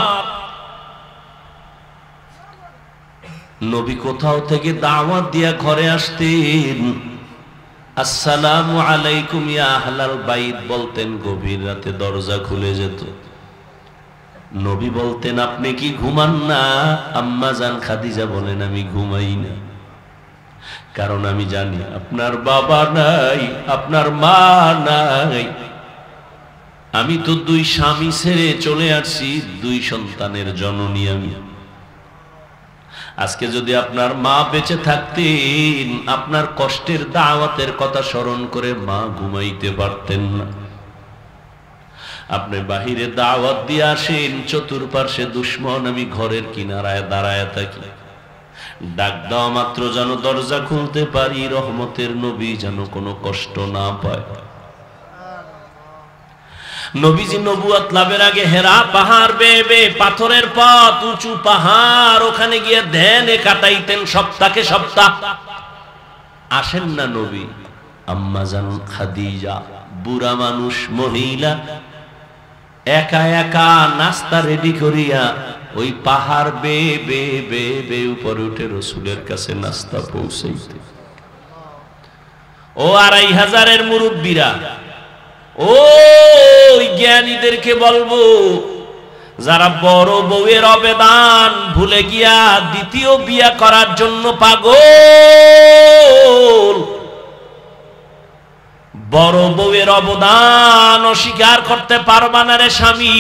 নবী কোথাও থেকে দাওয়াত দিয়া ঘরে আসতেন, আসসালামু আলাইকুম ইয়া আহলাল বাইত বলতেন, গভীর রাতে দরজা খুলে যেত। নবী বলতেন আপনি কি ঘুমান না? আম্মা জান খাদিজা বলেন আমি ঘুমাই না, কারণ আমি জানি আপনার বাবা নাই, আপনার মা নাই। আমি তো 2 স্বামী ছেড়ে চলে আসছি, 2 সন্তানের জননী আমি। আজকে যদি আপনার মা বেঁচে থাকতেন, আপনার কষ্টের দাওয়াতের কথা স্মরণ করে মা ঘুমাইতে পারতেন না। আপনি বাহিরে দাওয়াত দিয়ে আসেন, চতুর্পার্শ্বে দুশ্মন, আমি ঘরের কিনারায় দাঁড়ায় থাকি, ডাক দেওয়া মাত্র যেন দরজা খুলতে পারি, রহমতের নবী যেন কোনো কষ্ট না পায়। নবীজি নবুয়ত লাভের আগে হেরা পাহাড় বেয়ে বেয়ে, পাথরের পথ, উঁচু পাহাড়, ওখানে গিয়ে ধ্যানে কাটাইতেন সপ্তাহে সপ্তাহ। আসেন না নবী, আম্মা জান খাদিজা বুড়া মানুষ মহিলা একা একা নাস্তা রেডি করিয়া ওই পাহাড় বেয়ে বেয়ে বেয়ে বেয়ে উপরে উঠে রসুলের কাছে নাস্তা পৌঁছাইতে। ও 2500-এর মুরব্বীরা, ও জ্ঞানীদেরকে বলবো, যারা বড় বউয়ের অবেদান ভুলে গিয়া দ্বিতীয় বিয়া করার জন্য পাগল, বড় বউয়ের অবদান অস্বীকার করতে পারবা না রে স্বামী।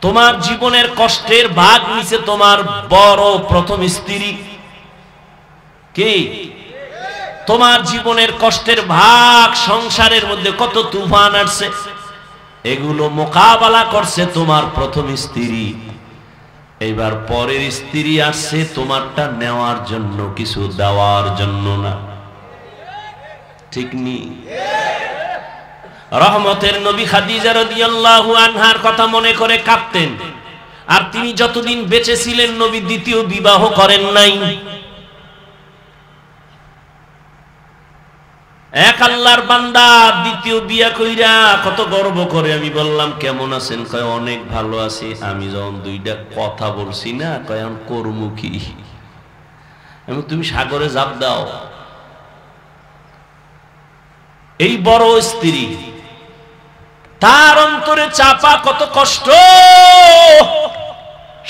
তোমার জীবনের কষ্টের ভাগ নিছে তোমার বড় প্রথম স্ত্রী। কি? তোমার জীবনের কষ্টের ভাগ, সংসারের মধ্যে কত তুফান আসছে, এগুলো মোকাবেলা করছে তোমার প্রথম স্ত্রী। এইবার পরের স্ত্রী আসছে তোমারটা নেওয়ার জন্য, কিছু দেওয়ার জন্য না। ঠিক নি? রহমতের নবী খাদিজা রাদিয়াল্লাহু আনহার কথা মনে করে কাঁদতেন। আর তিনি যতদিন বেঁচে ছিলেন নবী দ্বিতীয় বিবাহ করেন নাই। এক আল্লাহর বান্দা দ্বিতীয় বিয়া কইরা কত গর্ব করে। আমি বললাম কেমন আছেন? কয় অনেক ভালো আছি। আমি যখন 2টা কথা বলছি না, কয় এখন করমু কি? আমি তুমি সাগরে ঝাঁপ দাও। এই বড় স্ত্রী, তার অন্তরে চাপা কত কষ্ট,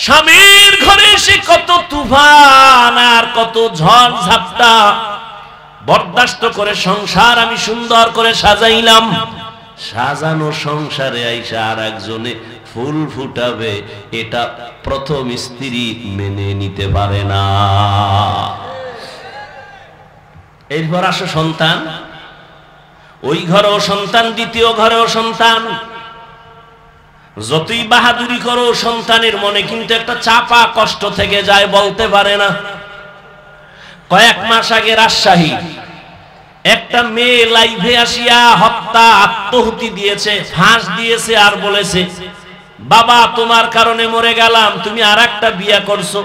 স্বামীর ঘরে এসে কত তুফান আর কত ঝড় ঝাপটা বরদাস্ত করে সংসার আমি সুন্দর করে সাজাইলাম। সাজানো সংসারে আইসা আর একজনে ফুল ফুটাবে, এটা প্রথম স্ত্রী মেনে নিতে পারে না। এরপর আসো সন্তান, ওই ঘরেও সন্তান, দ্বিতীয় ঘরেও সন্তান। যতই বাহাদুরি করো, সন্তানের মনে কিন্তু একটা চাপা কষ্ট থেকে যায়, বলতে পারে না। কয়েক মাস আগে রাজশাহী একটা মেয়ে লাইভে আসিয়া হত্যা আত্মহতি দিয়েছে, ফাঁস দিয়েছে, আর বলেছে বাবা তোমার কারণে মরে গেলাম, তুমি আর একটা বিয়ে করছো।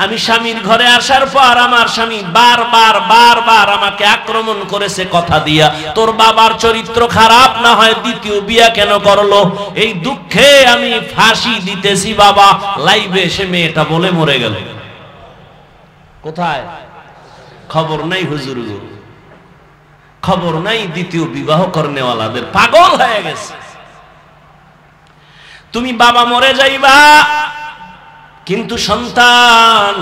আমি স্বামীর ঘরে আসার পর আমার স্বামী বারবার আমাকে আক্রমণ করেছে কথা দিয়া, তোর বাবার চরিত্র খারাপ না হয় দ্বিতীয় বিয়ে কেন করলো, এই দুঃখে আমি ফাঁসি দিতেছি বাবা। লাইভে এসে মেয়েটা বলে মরে গেল। কোথায়? খবর নাই হুজুর, খবর নাই দ্বিতীয় বিবাহ করনেওয়ালাদের। পাগল হয়ে গেছে। তুমি বাবা মরে যাইবা, কিন্তু সন্তান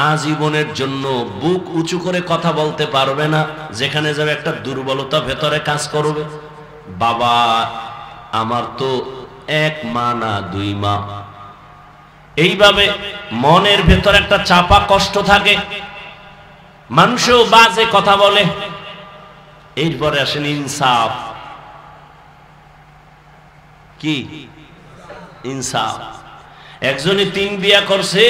আজীবনের জন্য বুক উঁচু করে কথা বলতে পারবে না। যেখানে যাবে একটা দুর্বলতা ভেতরে কাজ করবে। বাবা আমার তো এক মা না দুই মা, এইভাবে মনের ভেতর একটা চাপা কষ্ট থাকে। মানুষও বাজে কথা বলে। এরপরে আসেন ইনসাফ। কি ইনসাফ? একজনে 3 বিয়া করছে,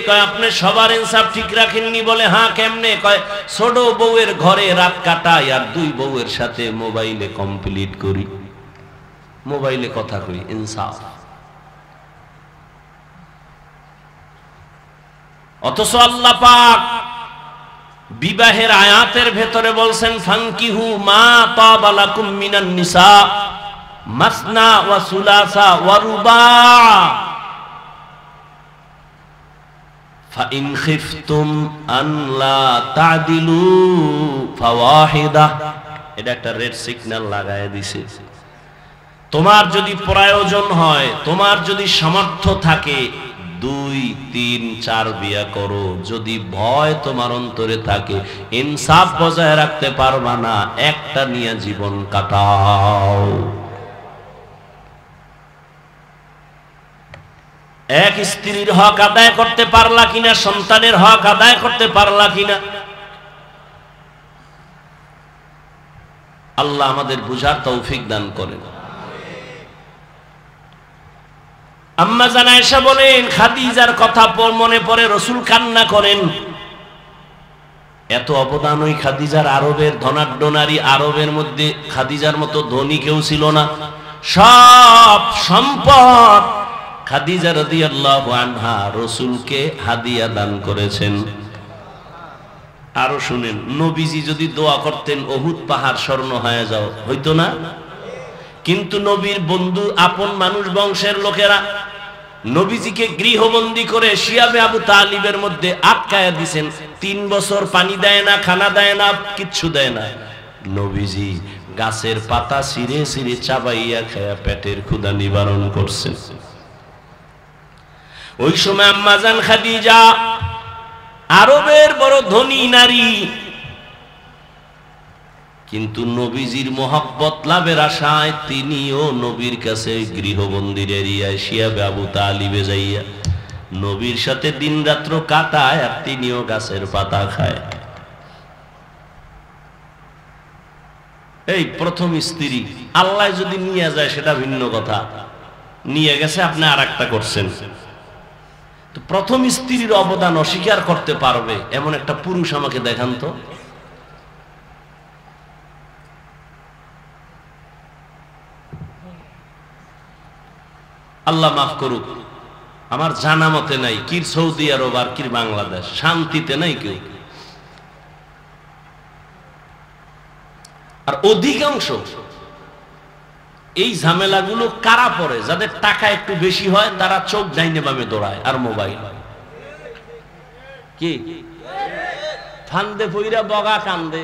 কয় আপনি সবার ইনসাফ ঠিক রাখেননি। বলে হ্যাঁ কেমনে? কয় ছোট বউয়ের ঘরে রাত কাটাই আর 2 বউয়ের সাথে মোবাইলে কমপ্লিট করি, মোবাইলে কথা কই। ইনসাফ। অথচ আল্লাহ পাক বিবাহের আয়াতের ভেতরে বলছেন ফানকিহু মা তাবা লাকুম মিনান নিসা মাসনা ওয়া সুলাসা ওয়া রুবা ফাইন খিফতুম আন লা তা'দিলু ফাওয়াহিদা। এটা একটা রেড সিগন্যাল লাগায় দিছে। তোমার যদি প্রয়োজন হয়, তোমার যদি সামর্থ্য থাকে, 2, 3, 4 বিয়া করো। যদি ভয় তোমার অন্তরে থাকে, ইনসাফ বজায় রাখতে পারবা না, একটা নিয়ে জীবন কাটাও। এক স্ত্রীর হক আদায় করতে পারলা কিনা, সন্তানের হক আদায় করতে পারলা কিনা, আল্লাহ আমাদের বুঝার তৌফিক দান করেন। আম্মা জান আয়েশা বলেন, খাদিজার কথা মনে পড়ে রাসূল কান্না করেন। এত অবদান ওই খাদিজার। আরবের ধনাঢ্য নারী, আরবের মধ্যে খাদিজার মতো ধনী কেউ ছিল না। সব সম্পদ খাদিজা রাদিয়াল্লাহু আনহা রাসূলকে হাদিয়া দান করেছেন। আরো শুনেন, নবীজি যদি দোয়া করতেন উহুদ পাহাড় স্বর্ণ হয়ে যাও, হইতো না? কিন্তু নবীর বন্ধু, আপন মানুষ, বংশের লোকেরা নবীজিকে গৃহবন্দী করে শিয়াবে আবু তালিবের মধ্যে আটকায়া দিয়েছেন। 3 বছর পানি দেয় না, খানা দেয় না, কিচ্ছু দেয় না। নবীজি গাছের পাতা ছিঁড়ে ছিঁড়ে চাবাইয়া খায়া পেটের ক্ষুধা নিবারণ করছেন। ওই সময় আম্মা জান খাদিজা আরবের বড় ধনী নারী, কিন্তু নবীজির মহব্বত লাভের আশায় তিনিও নবীর কাছে গৃহবন্দির এরিয়ায় শিয়াবে আবু তালিবে যাইয়া নবীর সাথে দিন রাত্র কাটায়, আর তিনিও গাছের পাতা খায়। এই প্রথম স্ত্রী। আল্লাহ যদি নিয়ে যায় সেটা ভিন্ন কথা, নিয়ে গেছে আপনি আর একটা করছেন। তো প্রথম স্ত্রীর অবদান অস্বীকার করতে পারবে এমন একটা পুরুষ আমাকে দেখান তো। আল্লাহ মাফ করুক, আমার জানা মতে নাই। কি সৌদি আরব আর কি বাংলাদেশ, শান্তিতে নাই কেউ। আর অধিকাংশ এই ঝামেলাগুলো কারা পড়ে? যাদের টাকা একটু বেশি হয়, তারা চোখ ডাইনে বামে দৌড়ায় আর মোবাইল। কি ফান্দে ফইরা বগা কান্দে,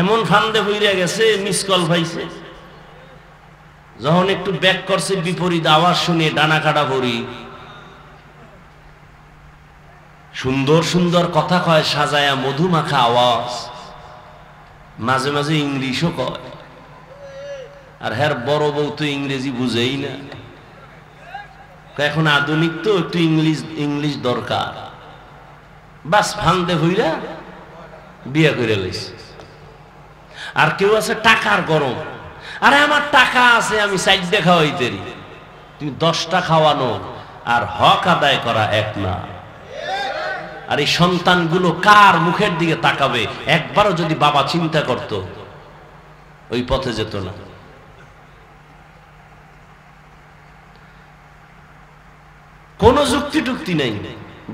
এমন ফান্দে ফইরা গেছে, মিস কল পাইছে। যখন একটু ব্যাক করছে, বিপরীত আওয়াজ শুনে ডানা কাটা ভরি। সুন্দর সুন্দর কথা কয় সাজায়া, মধুমাখা আওয়াজ, মাঝে মাঝে ইংলিশও কয়। আর হ্যাঁ বড় বউ তো ইংরেজি বুঝেই না, এখন আধুনিক তো একটু ইংলিশ দরকার, বাস ফান্দে হইরা বিয়ে করে লইছে। আর কেউ আছে টাকার গরম, আরে আমার টাকা আছে আমি সাইড খাওয়াইতে, তুমি 10টা খাওয়ানো আর হক আদায় করা এক না। আর এই সন্তানগুলো কার মুখের দিকে তাকাবে, একবারও যদি বাবা চিন্তা করত ওই পথে যেত না। কোন যুক্তি টুক্তি নাই,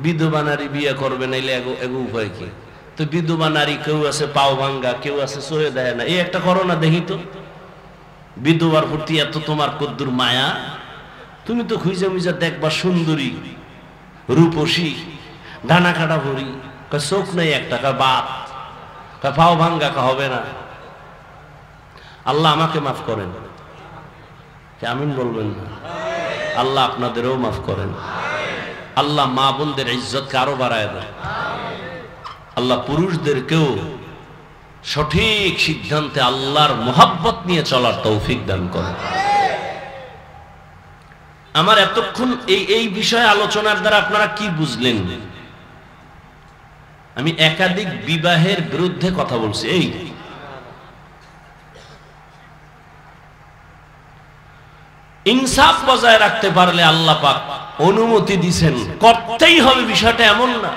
বিধবা নারী বিয়ে করবে নাইলে এগো উপায় কি? তো বিধবা নারী কেউ আছে পাও ভাঙ্গা, কেউ আছে সয়ে দেয় না, এই একটা করো না দেখি তো। বিধবার প্রতি এত তোমার কদ্দুর মায়া, তুমি তো খুঁজে মুজা দেখবা সুন্দরী রূপসী ডানা কাটা ভরি, চোখ নেই একটা, বাপ পাও ভাঙ্গা হবে না। আল্লাহ আমাকে মাফ করেন, আমিন বলবেন না? আল্লাহ আপনাদেরও মাফ করেন। আল্লাহ মা বোনদের ইজ্জতকে আরো বাড়ায় দেন। আল্লাহ পুরুষদেরকেও সঠিক সিদ্ধান্তে আল্লাহর মোহাব্বত নিয়ে চলার তৌফিক দান করেন। আমার এতক্ষণ এই বিষয়ে আলোচনার দ্বারা আপনারা কি বুঝলেন? আমি একাধিক বিবাহের বিরুদ্ধে কথা বলছি। এই ইনসাফ বজায় রাখতে পারলে আল্লাহ পাক অনুমতি দিবেন, করতেই হবে, বিষয়টা এমন না।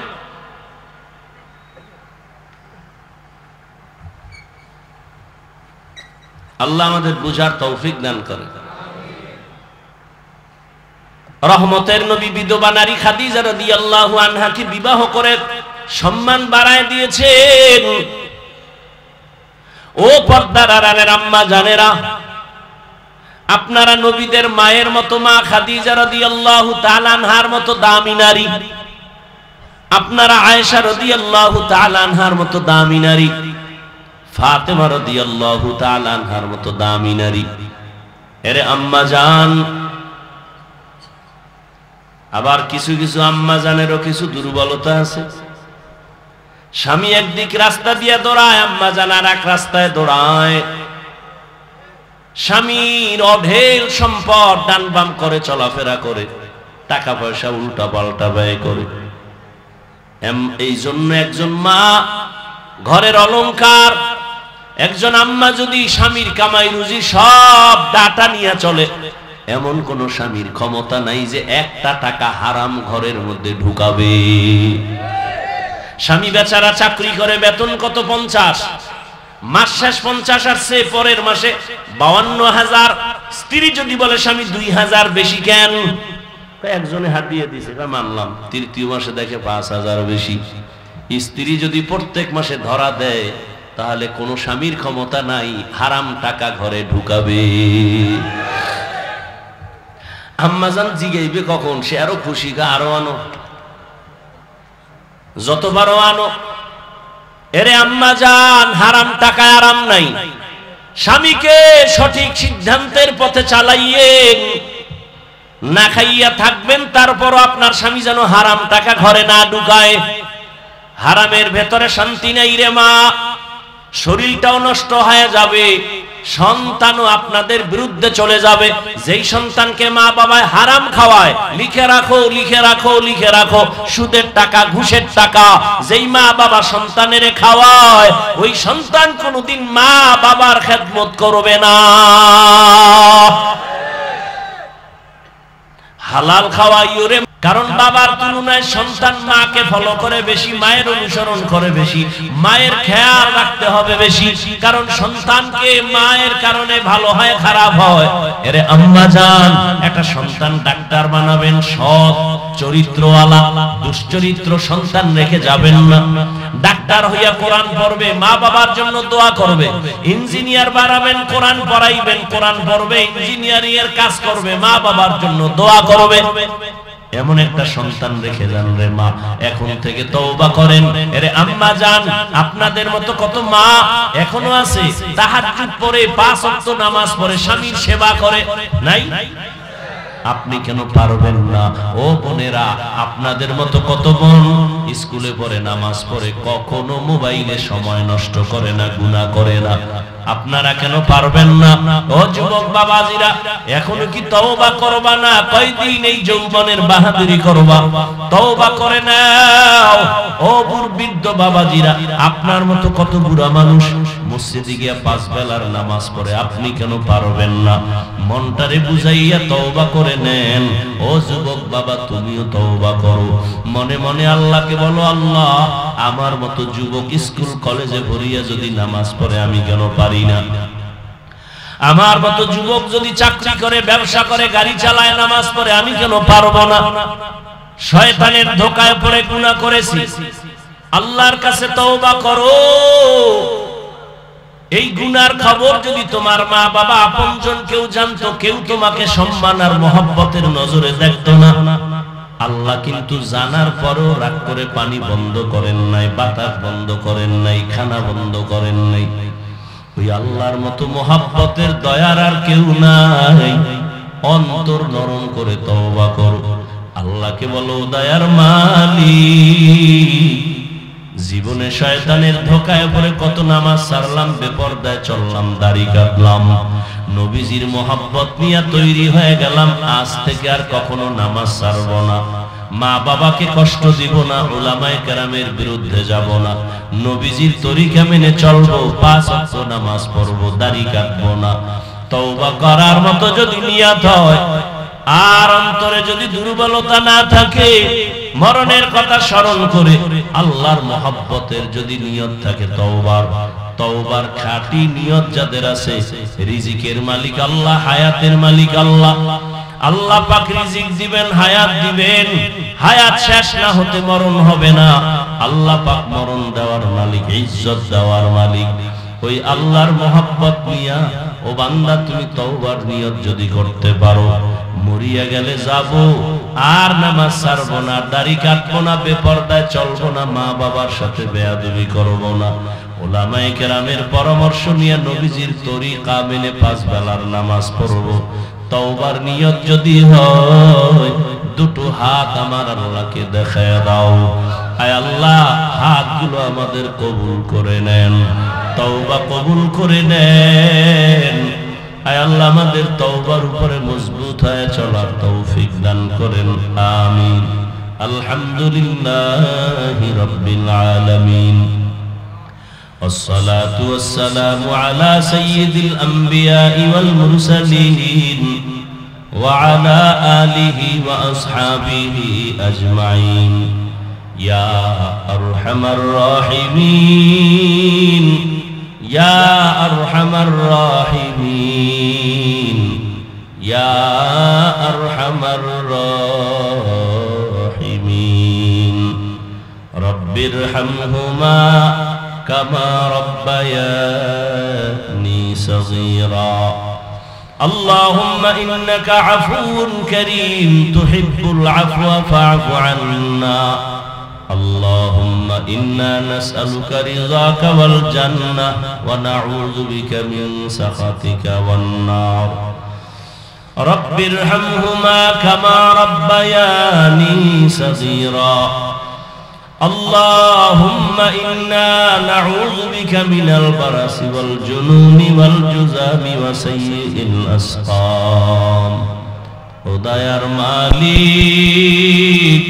আল্লাহ আমাদের বুঝার তৌফিক দান করেন। রহমতের নবী বিধবা নারী খাদিজা রাদিয়াল্লাহু আনহাকে বিবাহ করে সম্মান বাড়ায় দিয়েছেন। ও পর্দার আড়ালের আম্মা জানেরা, আপনারা নবীদের মায়ের মতো মা খাদিজা রাদিয়াল্লাহু তাআলা আনহার মতো দামি নারী, আপনারা আয়েশা রাদিয়াল্লাহু তাআলা আনহার মতো দামি নারী, ফাতেমা রাদিয়াল্লাহু তাআলা আনহার মতো দামি নারী। এরে আম্মা জান, আবার কিছু কিছু আম্মা জানেরও কিছু দুর্বলতা আছে। স্বামী একদিক রাস্তা দিয়ে দৌড়ায়, আম্মা জান আর এক রাস্তায় দৌড়ায়। স্বামীর অঢেল সম্পদ ডান বাম করে চলাফেরা করে, টাকা পয়সা উল্টা পাল্টা ব্যয় করে। এই জন্য একজন মা ঘরের অলংকার, একজন আম্মা যদি স্বামীর কামাই রুজি সব ডাটা নিয়ে চলে, এমন কোন স্বামীর ক্ষমতা নাই যে একটা টাকা হারাম ঘরের মধ্যে ঢুকাবে। স্বামী বেচারা চাকরি করে, বেতন কত 50, মাস শেষ 50 আসছে, পরের মাসে 52,000। স্ত্রী যদি বলে স্বামী 2,000 বেশি কেন, একজনে হাত দিয়ে দিছে, মানলাম। তৃতীয় মাসে দেখে 5,000 বেশি। স্ত্রী যদি প্রত্যেক মাসে ধরা দেয়, তাহলে কোন স্বামীর ক্ষমতা নাই হারাম টাকা ঘরে ঢুকাবে। আম্মাজান জিগাইবে কখন, সে আরো খুশি, আরো আনো, যতবারও আনো। এরে আম্মা জান, হারাম টাকায় আরাম নাই। স্বামীকে সঠিক সিদ্ধান্তের পথে চালাইয়েন, না খাইয়া থাকবেন, তারপরও আপনার স্বামী যেন হারাম টাকা ঘরে না ঢুকায়। হারামের ভেতরে শান্তি নাই রে মা, শরীরটাও নষ্ট হয়ে যাবে, সন্তানও আপনাদের বিরুদ্ধে চলে যাবে। যেই সন্তানকে মা বাবায় হারাম খাওয়ায়, লিখে রাখো লিখে রাখো লিখে রাখো, সুদের টাকা ঘুষের টাকা যেই মা বাবা সন্তানের খাওয়ায়, ওই সন্তান কোনোদিন মা বাবার খেদমত করবে না। হালাল খাওয়াইও রে, কারণ বাবার তুলনায় সন্তান মাকে ফলো করে বেশি, মায়ের অনুসরণ করে বেশি, মায়ের খেয়াল রাখতে হবে বেশি, কারণ সন্তানকে মায়ের কারণে ভালো হয় খারাপ হয়। এরে আম্মা জান, একটা সন্তান ডাক্তার বানাবেন, সৎ চরিত্রওয়ালা, দুশ্চরিত্র সন্তান রেখে যাবেন না। ডাক্তার হইয়া কোরআন পড়বে, মা বাবার জন্য দোয়া করবে। ইঞ্জিনিয়ার বানাবেন, কোরআন পড়াইবেন, কোরআন পড়বে, ইঞ্জিনিয়ারিং এর কাজ করবে, মা বাবার জন্য দোয়া করবে। এমন একটা সন্তান রেখে যান রে মা, এখন থেকে তওবা করেন। এরে আম্মা জান, আপনাদের মতো কত মা এখনো আছে তাহাজ্জুদ পড়ে, 5 ওয়াক্ত নামাজ পড়ে, স্বামীর সেবা করে, নাই? আপনি কেন পারবেন না? ও বোনেরা, আপনাদের মতো কত বোন স্কুলে পড়ে, নামাজ পড়ে, কখনো মোবাইলে সময় নষ্ট করে না, গুনাহ করে না। আপনারা কেন পারবেন না? ও যুবক বাবাজিরা, এখনো কি তওবা করবা না? কয়দিন এই যৌবনের বাহাদুরি করবা? তওবা করে নাও। ও বৃদ্ধ বাবাজিরা, আপনার মতো কত বুড়া মানুষ মসজিদে গিয়া 5 বেলার নামাজ পড়ে, আপনি কেন পারবেন না? মনটারে বুঝাইয়া তওবা করে নেন। ও যুবক বাবা, তুমিও তওবা করো। মনে মনে আল্লাহকে বলো, আল্লাহ আমার মতো যুবক স্কুল কলেজে পড়িয়া যদি নামাজ পড়ে আমি কেন পারি না? আমার মতো যুবক যদি চাকরি করে, ব্যবসা করে, গাড়ি চালায়, নামাজ পড়ে, আমি কেন পারবো না? শয়তানের ধোঁকায় পড়ে গুনাহ করেছি, আল্লাহর কাছে তওবা করো। এই গুনার খবর যদি তোমার মা বাবা আপনজন কেউ জানতো, কেউ তোমাকে সম্মান আর মহব্বতের নজরে দেখতো না। আল্লাহ কিন্তু জানার পরও রাগ করে পানি বন্ধ করেন নাই, বাতাস বন্ধ করেন নাই, খানা বন্ধ করেন নাই। ওই আল্লাহর মতো মহব্বতের দয়ার আর কেউ নাই। অন্তর নরম করে তওবা করো, আল্লাহকে বলো, দয়ার মালিক, জীবনে শয়তানের ধোঁকায় পড়ে কত নামাজ ছাড়লাম, বেপরদায় চললাম, দাড়ি কাটলাম, নবীজির মহব্বত নিয়ে তৈরি হয়ে গেলাম, আজ থেকে আর কখনো নামাজ ছাড়বো না, মা বাবাকে কষ্ট দিব না, উলামায়ে কেরামের বিরুদ্ধে যাব না, নবীজির তরিকা মেনে চলবো, 5 ওয়াক্ত নামাজ পড়বো, দাড়ি কাটবো না। তওবা করার মতো যদি নিয়ত হয়, আর অন্তরে যদি দুর্বলতা না থাকে, মরণের কথা স্মরণ করে আল্লাহর মহব্বতের যদি নিয়ত থাকে, তওবার খাঁটি নিয়ত যাদের আছে, রিজিকের মালিক আল্লাহ, হায়াতের মালিক আল্লাহ, আল্লাহ পাক রিজিক দিবেন, হায়াত দিবেন, হায়াত শেষ না হতে মরণ হবে না। আল্লাহ পাক মরণ দেওয়ার মালিক, ইজ্জত দেওয়ার মালিক। ওই আল্লাহর মহব্বত নিয়া ও বান্দা, তুমি তওবার নিয়ত যদি করতে পারো, মরিয়া গেলে যাব, আর নামাজ ছাড়বো না, দাড়ি কাটবো না, বেপরদায় চলবো না, মা বাবার সাথে বেয়াদবি করবো না, উলামায়ে কেরামের পরামর্শ নিয়ে নবীজির তরিকা মেনে 5 বেলার নামাজ পড়বো। তওবার নিয়ত যদি হয়, দুটো হাত আমার আল্লাহকে দেখায় দাও। আয় আল্লাহ, হাতগুলো আমাদের কবুল করে নেন, তওবা কবুল করে নেন। আয় আল্লাহ, আমাদের তওবার উপরে মজবুত হয়ে চলার তৌফিক দান করেন, আমিন। আলহামদুলিল্লাহি রাব্বিল আলামিন, والصلاة والسلام على سيد الأنبياء والمرسلين وعلى آله وأصحابه أجمعين يا أرحم الراحمين يا أرحم الراحمين يا أرحم الراحمين رب ارحمهما كما ربياني صغيرا اللهم إنك عفو كريم تحب العفو فاعف عنا اللهم إنا نسألك رضاك والجنة ونعوذ بك من سخطك والنار رب ارحمهما كما ربياني صغيرا اللهم إنا نعوذ بك من البرص والجنون والجذام وسيء الأسقام উদয়ার মালিক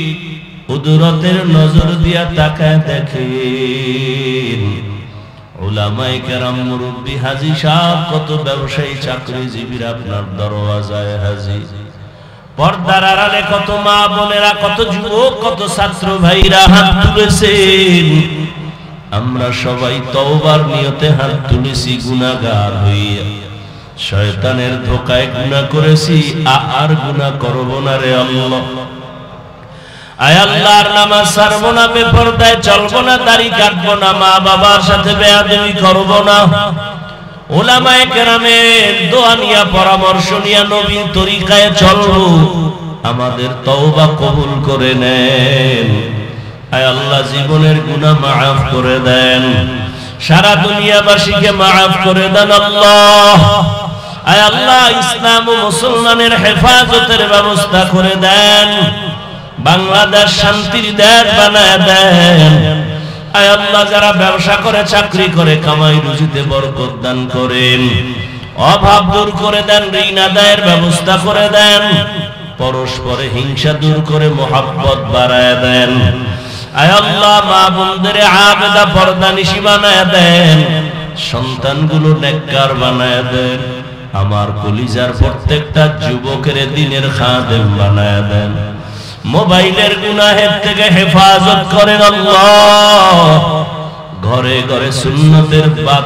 কুদরতের নজর দিয়া তাকায় দেখেন উলামায়ে কেরাম মুরব্বি হাজী সাহেব কত ব্যবসায়ী চাকরিজীবীরা আপনার দরওয়াজায় হাজির পর্দার আড়ালে কত মা বোনেরা কত যুবক কত ছাত্র ভাইরা হাত তুলেছেন আমরা সবাই তওবার নিয়তে হাত তুলেছি গুনাহগার হইয়া শয়তানের ধোঁকায় গুনাহ করেছি আর গুনাহ করব না রে আল্লাহ আয় আল্লাহর নামাজ ছাড়ব না বেপরদায় চলব না দাড়ি কাটব না মা বাবার সাথে বেয়াদবি করব না উলামায়ে কেরামের দোয়া নিয়া পরামর্শ নিয়া নবীর তরিকায় চলব আমাদের তওবা কবুল করে নেন আয় আল্লাহ জীবনের গুনাহ maaf করে দেন সারা দুনিয়াবাসীকে maaf করে দেন আল্লাহ আয় আল্লাহ ইসলাম ও মুসলমানের হেফাজতের ব্যবস্থা করে দেন বাংলাদেশ শান্তির দেশ বানায় দেন আয় আল্লাহ যারা ব্যবসা করে চাকরি করে কামাই রুজিতে বরকত দান করেন, অভাব দূর করে দেন, ঋণ আদায়ের ব্যবস্থা করে দেন, পরস্পরে হিংসা দূর করে মহব্বত বাড়ায় দেন। আয় আল্লাহ মা বোনদের আবেদা পর্দানিশী বানায় দেন, সন্তানগুলো নেককার বানায় দেন, আমার কলিজার প্রত্যেকটা যুবকের দিনের খাদেম বানায় দেন। মোবাইলের গুনাহের থেকে হেফাজত করেন আল্লাহ, ঘরে ঘরে সুন্নতের বাদ